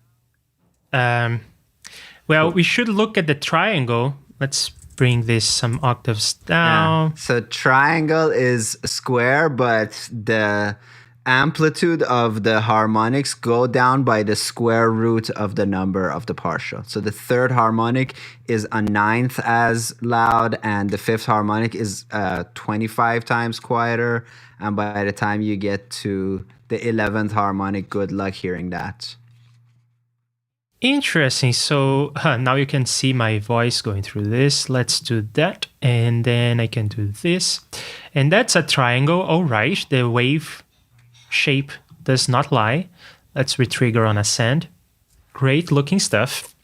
we should look at the triangle. Let's bring this some octaves down.
Yeah. So triangle is square, but the amplitude of the harmonics go down by the square root of the number of the partial. So the third harmonic is a ninth as loud, and the fifth harmonic is 25 times quieter. And by the time you get to the 11th harmonic, good luck hearing that.
Interesting. So now you can see my voice going through this. Let's do that. And then I can do this. And that's a triangle. All right. The wave shape does not lie. Let's retrigger on ascend. Great looking stuff.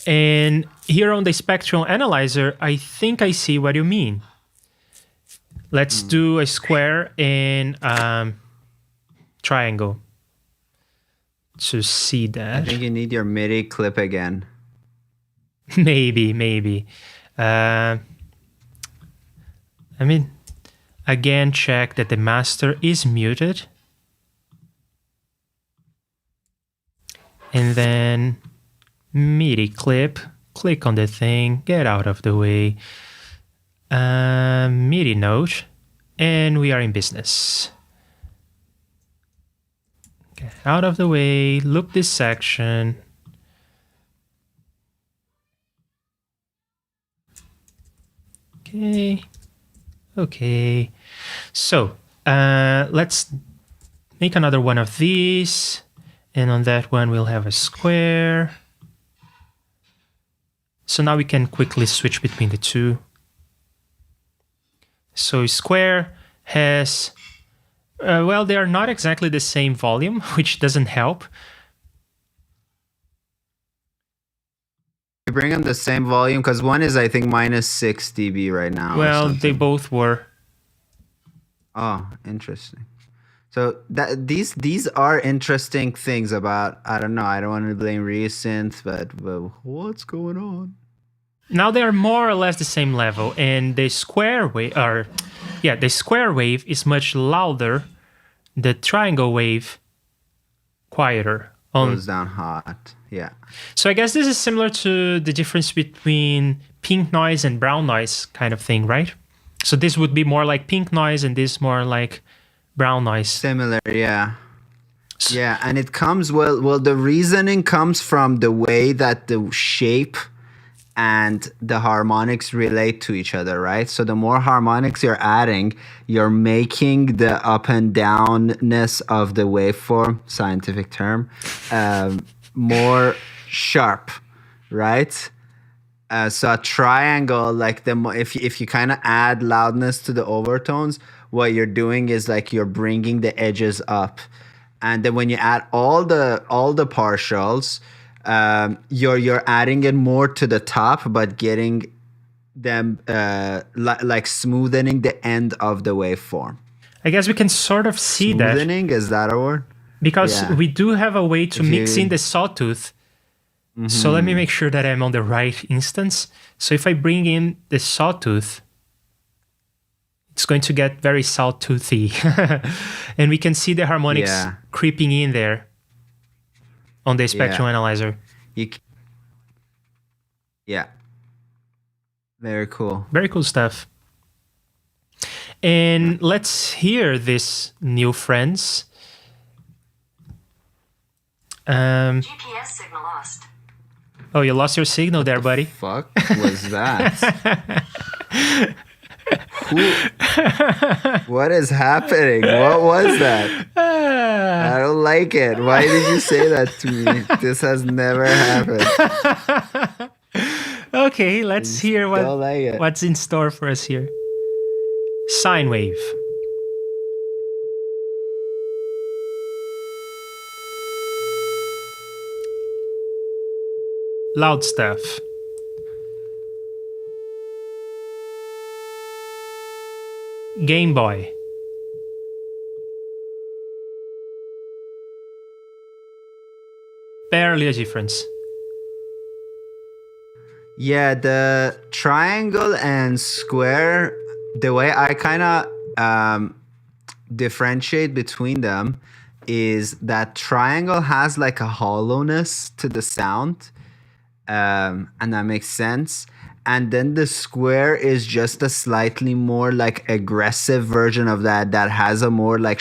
And here on the spectral analyzer, I think I see what you mean. Let's do a square and triangle to see that.
I think you need your MIDI clip again.
Maybe. I mean, again, check that the master is muted. And then MIDI clip, click on the thing, get out of the way. MIDI note, and we are in business. Get out of the way, loop this section. Okay. So let's make another one of these, and on that one we'll have a square. So now we can quickly switch between the two. So square has, they are not exactly the same volume, which doesn't help.
You bring them the same volume because one is, I think, minus 6 dB right now.
Well, they both were.
Oh, interesting. So these are interesting things about, I don't know, I don't want to blame Resynth, but what's going on?
Now they are more or less the same level, and the square wave, the square wave is much louder. The triangle wave, quieter.
Goes down hot, yeah.
So I guess this is similar to the difference between pink noise and brown noise kind of thing, right? So this would be more like pink noise, and this more like brown noise.
Similar, yeah. Yeah, and it comes, the reasoning comes from the way that the shape and the harmonics relate to each other, right? So the more harmonics you're adding, you're making the up and downness of the waveform, scientific term, more sharp, right? So a triangle, like if you kind of add loudness to the overtones, what you're doing is like you're bringing the edges up, and then when you add all the partials, you're adding it more to the top, but getting them like smoothening the end of the waveform.
I guess we can sort of see that.
Smoothening, is that a word?
Because
Yeah.
we do have a way to mix in the Sawtooth. So let me make sure that I'm on the right instance. So if I bring in the Sawtooth, it's going to get very Sawtoothy. And we can see the harmonics creeping in there on the spectrum analyzer.
Yeah. Very cool.
Very cool stuff. And let's hear this, new friends.
GPS signal lost.
Oh, you lost your signal there, buddy.
Fuck was that? What is happening? What was that? I don't like it. Why did you say that to me? This has never happened.
Okay, let's hear
Don't like it.
what's in store for us here. Sine wave. Loud stuff. Game Boy. Barely a difference.
Yeah, the triangle and square, the way I kind of differentiate between them is that triangle has like a hollowness to the sound, and that makes sense. And then the square is just a slightly more like aggressive version of that has a more like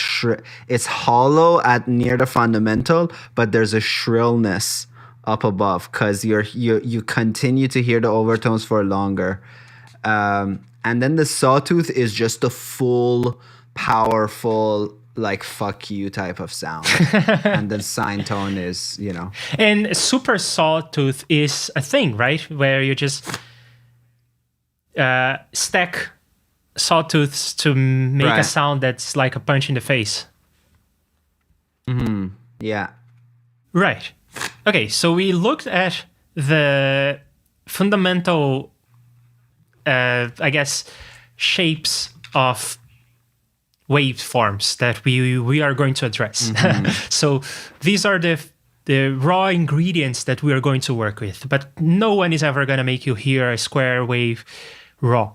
it's hollow at near the fundamental, but there's a shrillness up above because you continue to hear the overtones for longer. And then the Sawtooth is just a full, powerful, like fuck you type of sound. And then sine tone is, you know.
And super Sawtooth is a thing, right? Where you just stack sawtooths to make a sound that's like a punch in the face.
Yeah.
Right. Okay, so we looked at the fundamental, I guess, shapes of waveforms that we are going to address. So these are the raw ingredients that we are going to work with, but no one is ever going to make you hear a square wave raw.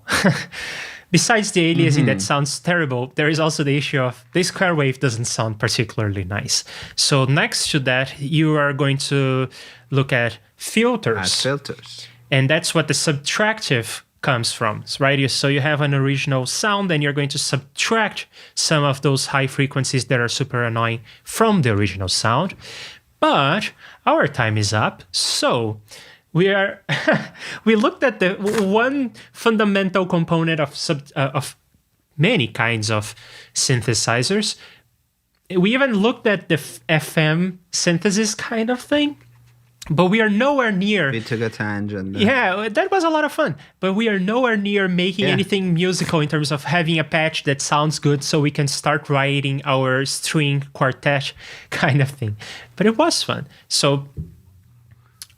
Besides the aliasing that sounds terrible, there is also the issue of the square wave doesn't sound particularly nice. So next to that, you are going to look at filters.
Filters.
And that's what the subtractive comes from, right? So you have an original sound and you're going to subtract some of those high frequencies that are super annoying from the original sound. But our time is up, so we looked at the one fundamental component of many kinds of synthesizers. We even looked at the FM synthesis kind of thing, but we are nowhere near.
We took a tangent.
Yeah, that was a lot of fun, but we are nowhere near making anything musical in terms of having a patch that sounds good so we can start writing our string quartet kind of thing. But it was fun. So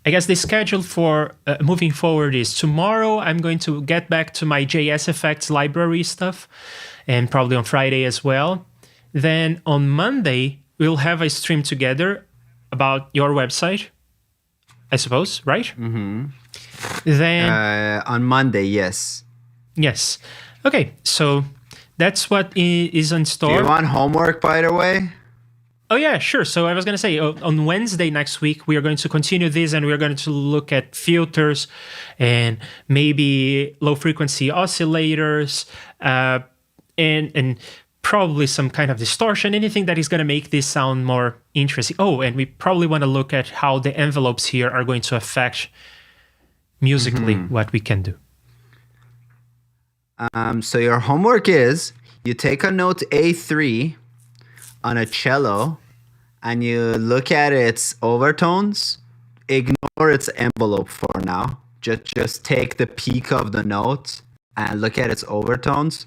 I guess the schedule for moving forward is tomorrow I'm going to get back to my JS Effects library stuff, and probably on Friday as well. Then on Monday, we'll have a stream together about your website, I suppose, right? Then
On Monday, yes.
yes. Okay, so that's what is in
Do
store.
you want homework, by the way?
Oh, yeah, sure. So I was going to say, on Wednesday next week, we are going to continue this and we're going to look at filters and maybe low-frequency oscillators and probably some kind of distortion, anything that is going to make this sound more interesting. Oh, and we probably want to look at how the envelopes here are going to affect musically what we can do.
So your homework is you take a note A3 on a cello and you look at its overtones, ignore its envelope for now, just take the peak of the note and look at its overtones,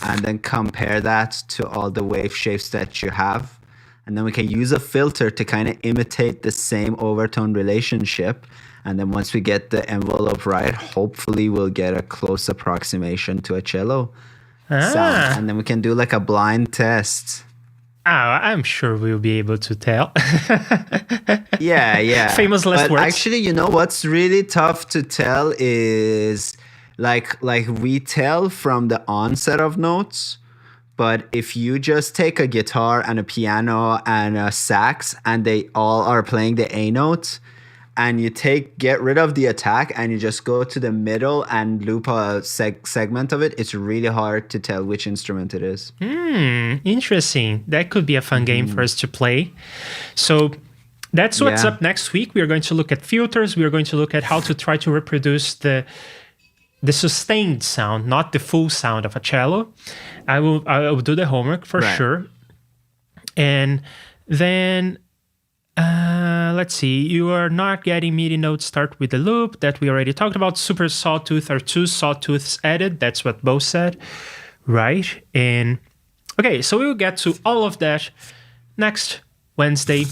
and then compare that to all the wave shapes that you have. And then we can use a filter to kind of imitate the same overtone relationship. And then once we get the envelope right, hopefully we'll get a close approximation to a cello sound. And then we can do like a blind test.
Oh, I'm sure we'll be able to tell.
Yeah.
Famous last words.
Actually, you know what's really tough to tell is like we tell from the onset of notes. But if you just take a guitar and a piano and a sax and they all are playing the A note, and you get rid of the attack and you just go to the middle and loop a segment of it, it's really hard to tell which instrument it is.
Interesting. That could be a fun game for us to play. So that's what's up next week. We are going to look at filters. We are going to look at how to try to reproduce the sustained sound, not the full sound of a cello. I will do the homework for sure. And then let's see. You are not getting MIDI notes. Start with the loop that we already talked about. Super Sawtooth or 2 Sawtooths added. That's what Bo said, right? And okay, so we will get to all of that next Wednesday.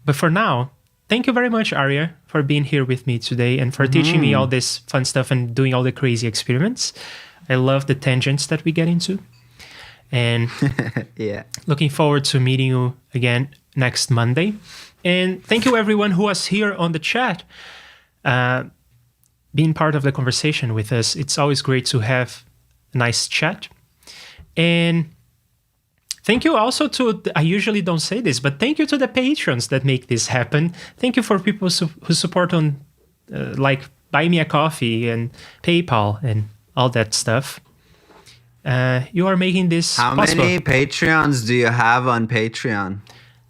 But for now, thank you very much, Arya, for being here with me today and for teaching me all this fun stuff and doing all the crazy experiments. I love the tangents that we get into. And looking forward to meeting you again next Monday. And thank you, everyone who was here on the chat, being part of the conversation with us. It's always great to have a nice chat. And thank you also to, I usually don't say this, but thank you to the patrons that make this happen. Thank you for people who support on like Buy Me a Coffee and PayPal and all that stuff. You are making this possible.
How many Patreons do you have on Patreon?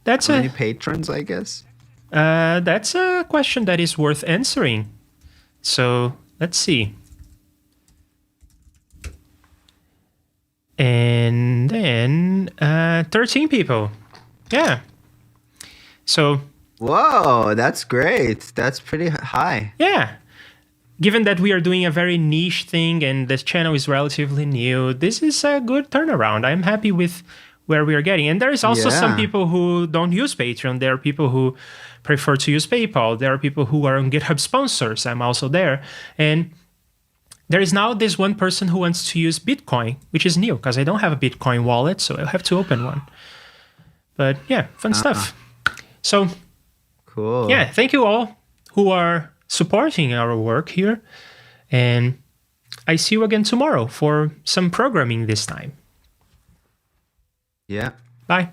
How
many patrons, I guess?
That's a question that is worth answering. So let's see. And then 13 people. Yeah. So.
Whoa, that's great. That's pretty high.
Yeah. Given that we are doing a very niche thing and this channel is relatively new, this is a good turnaround. I'm happy with where we are getting. And there is also some people who don't use Patreon. There are people who prefer to use PayPal. There are people who are on GitHub sponsors. I'm also there. And there is now this one person who wants to use Bitcoin, which is new because I don't have a Bitcoin wallet, so I'll have to open one. But yeah, fun stuff. So
cool.
Yeah, thank you all who are supporting our work here. And I see you again tomorrow for some programming this time.
Yeah.
Bye.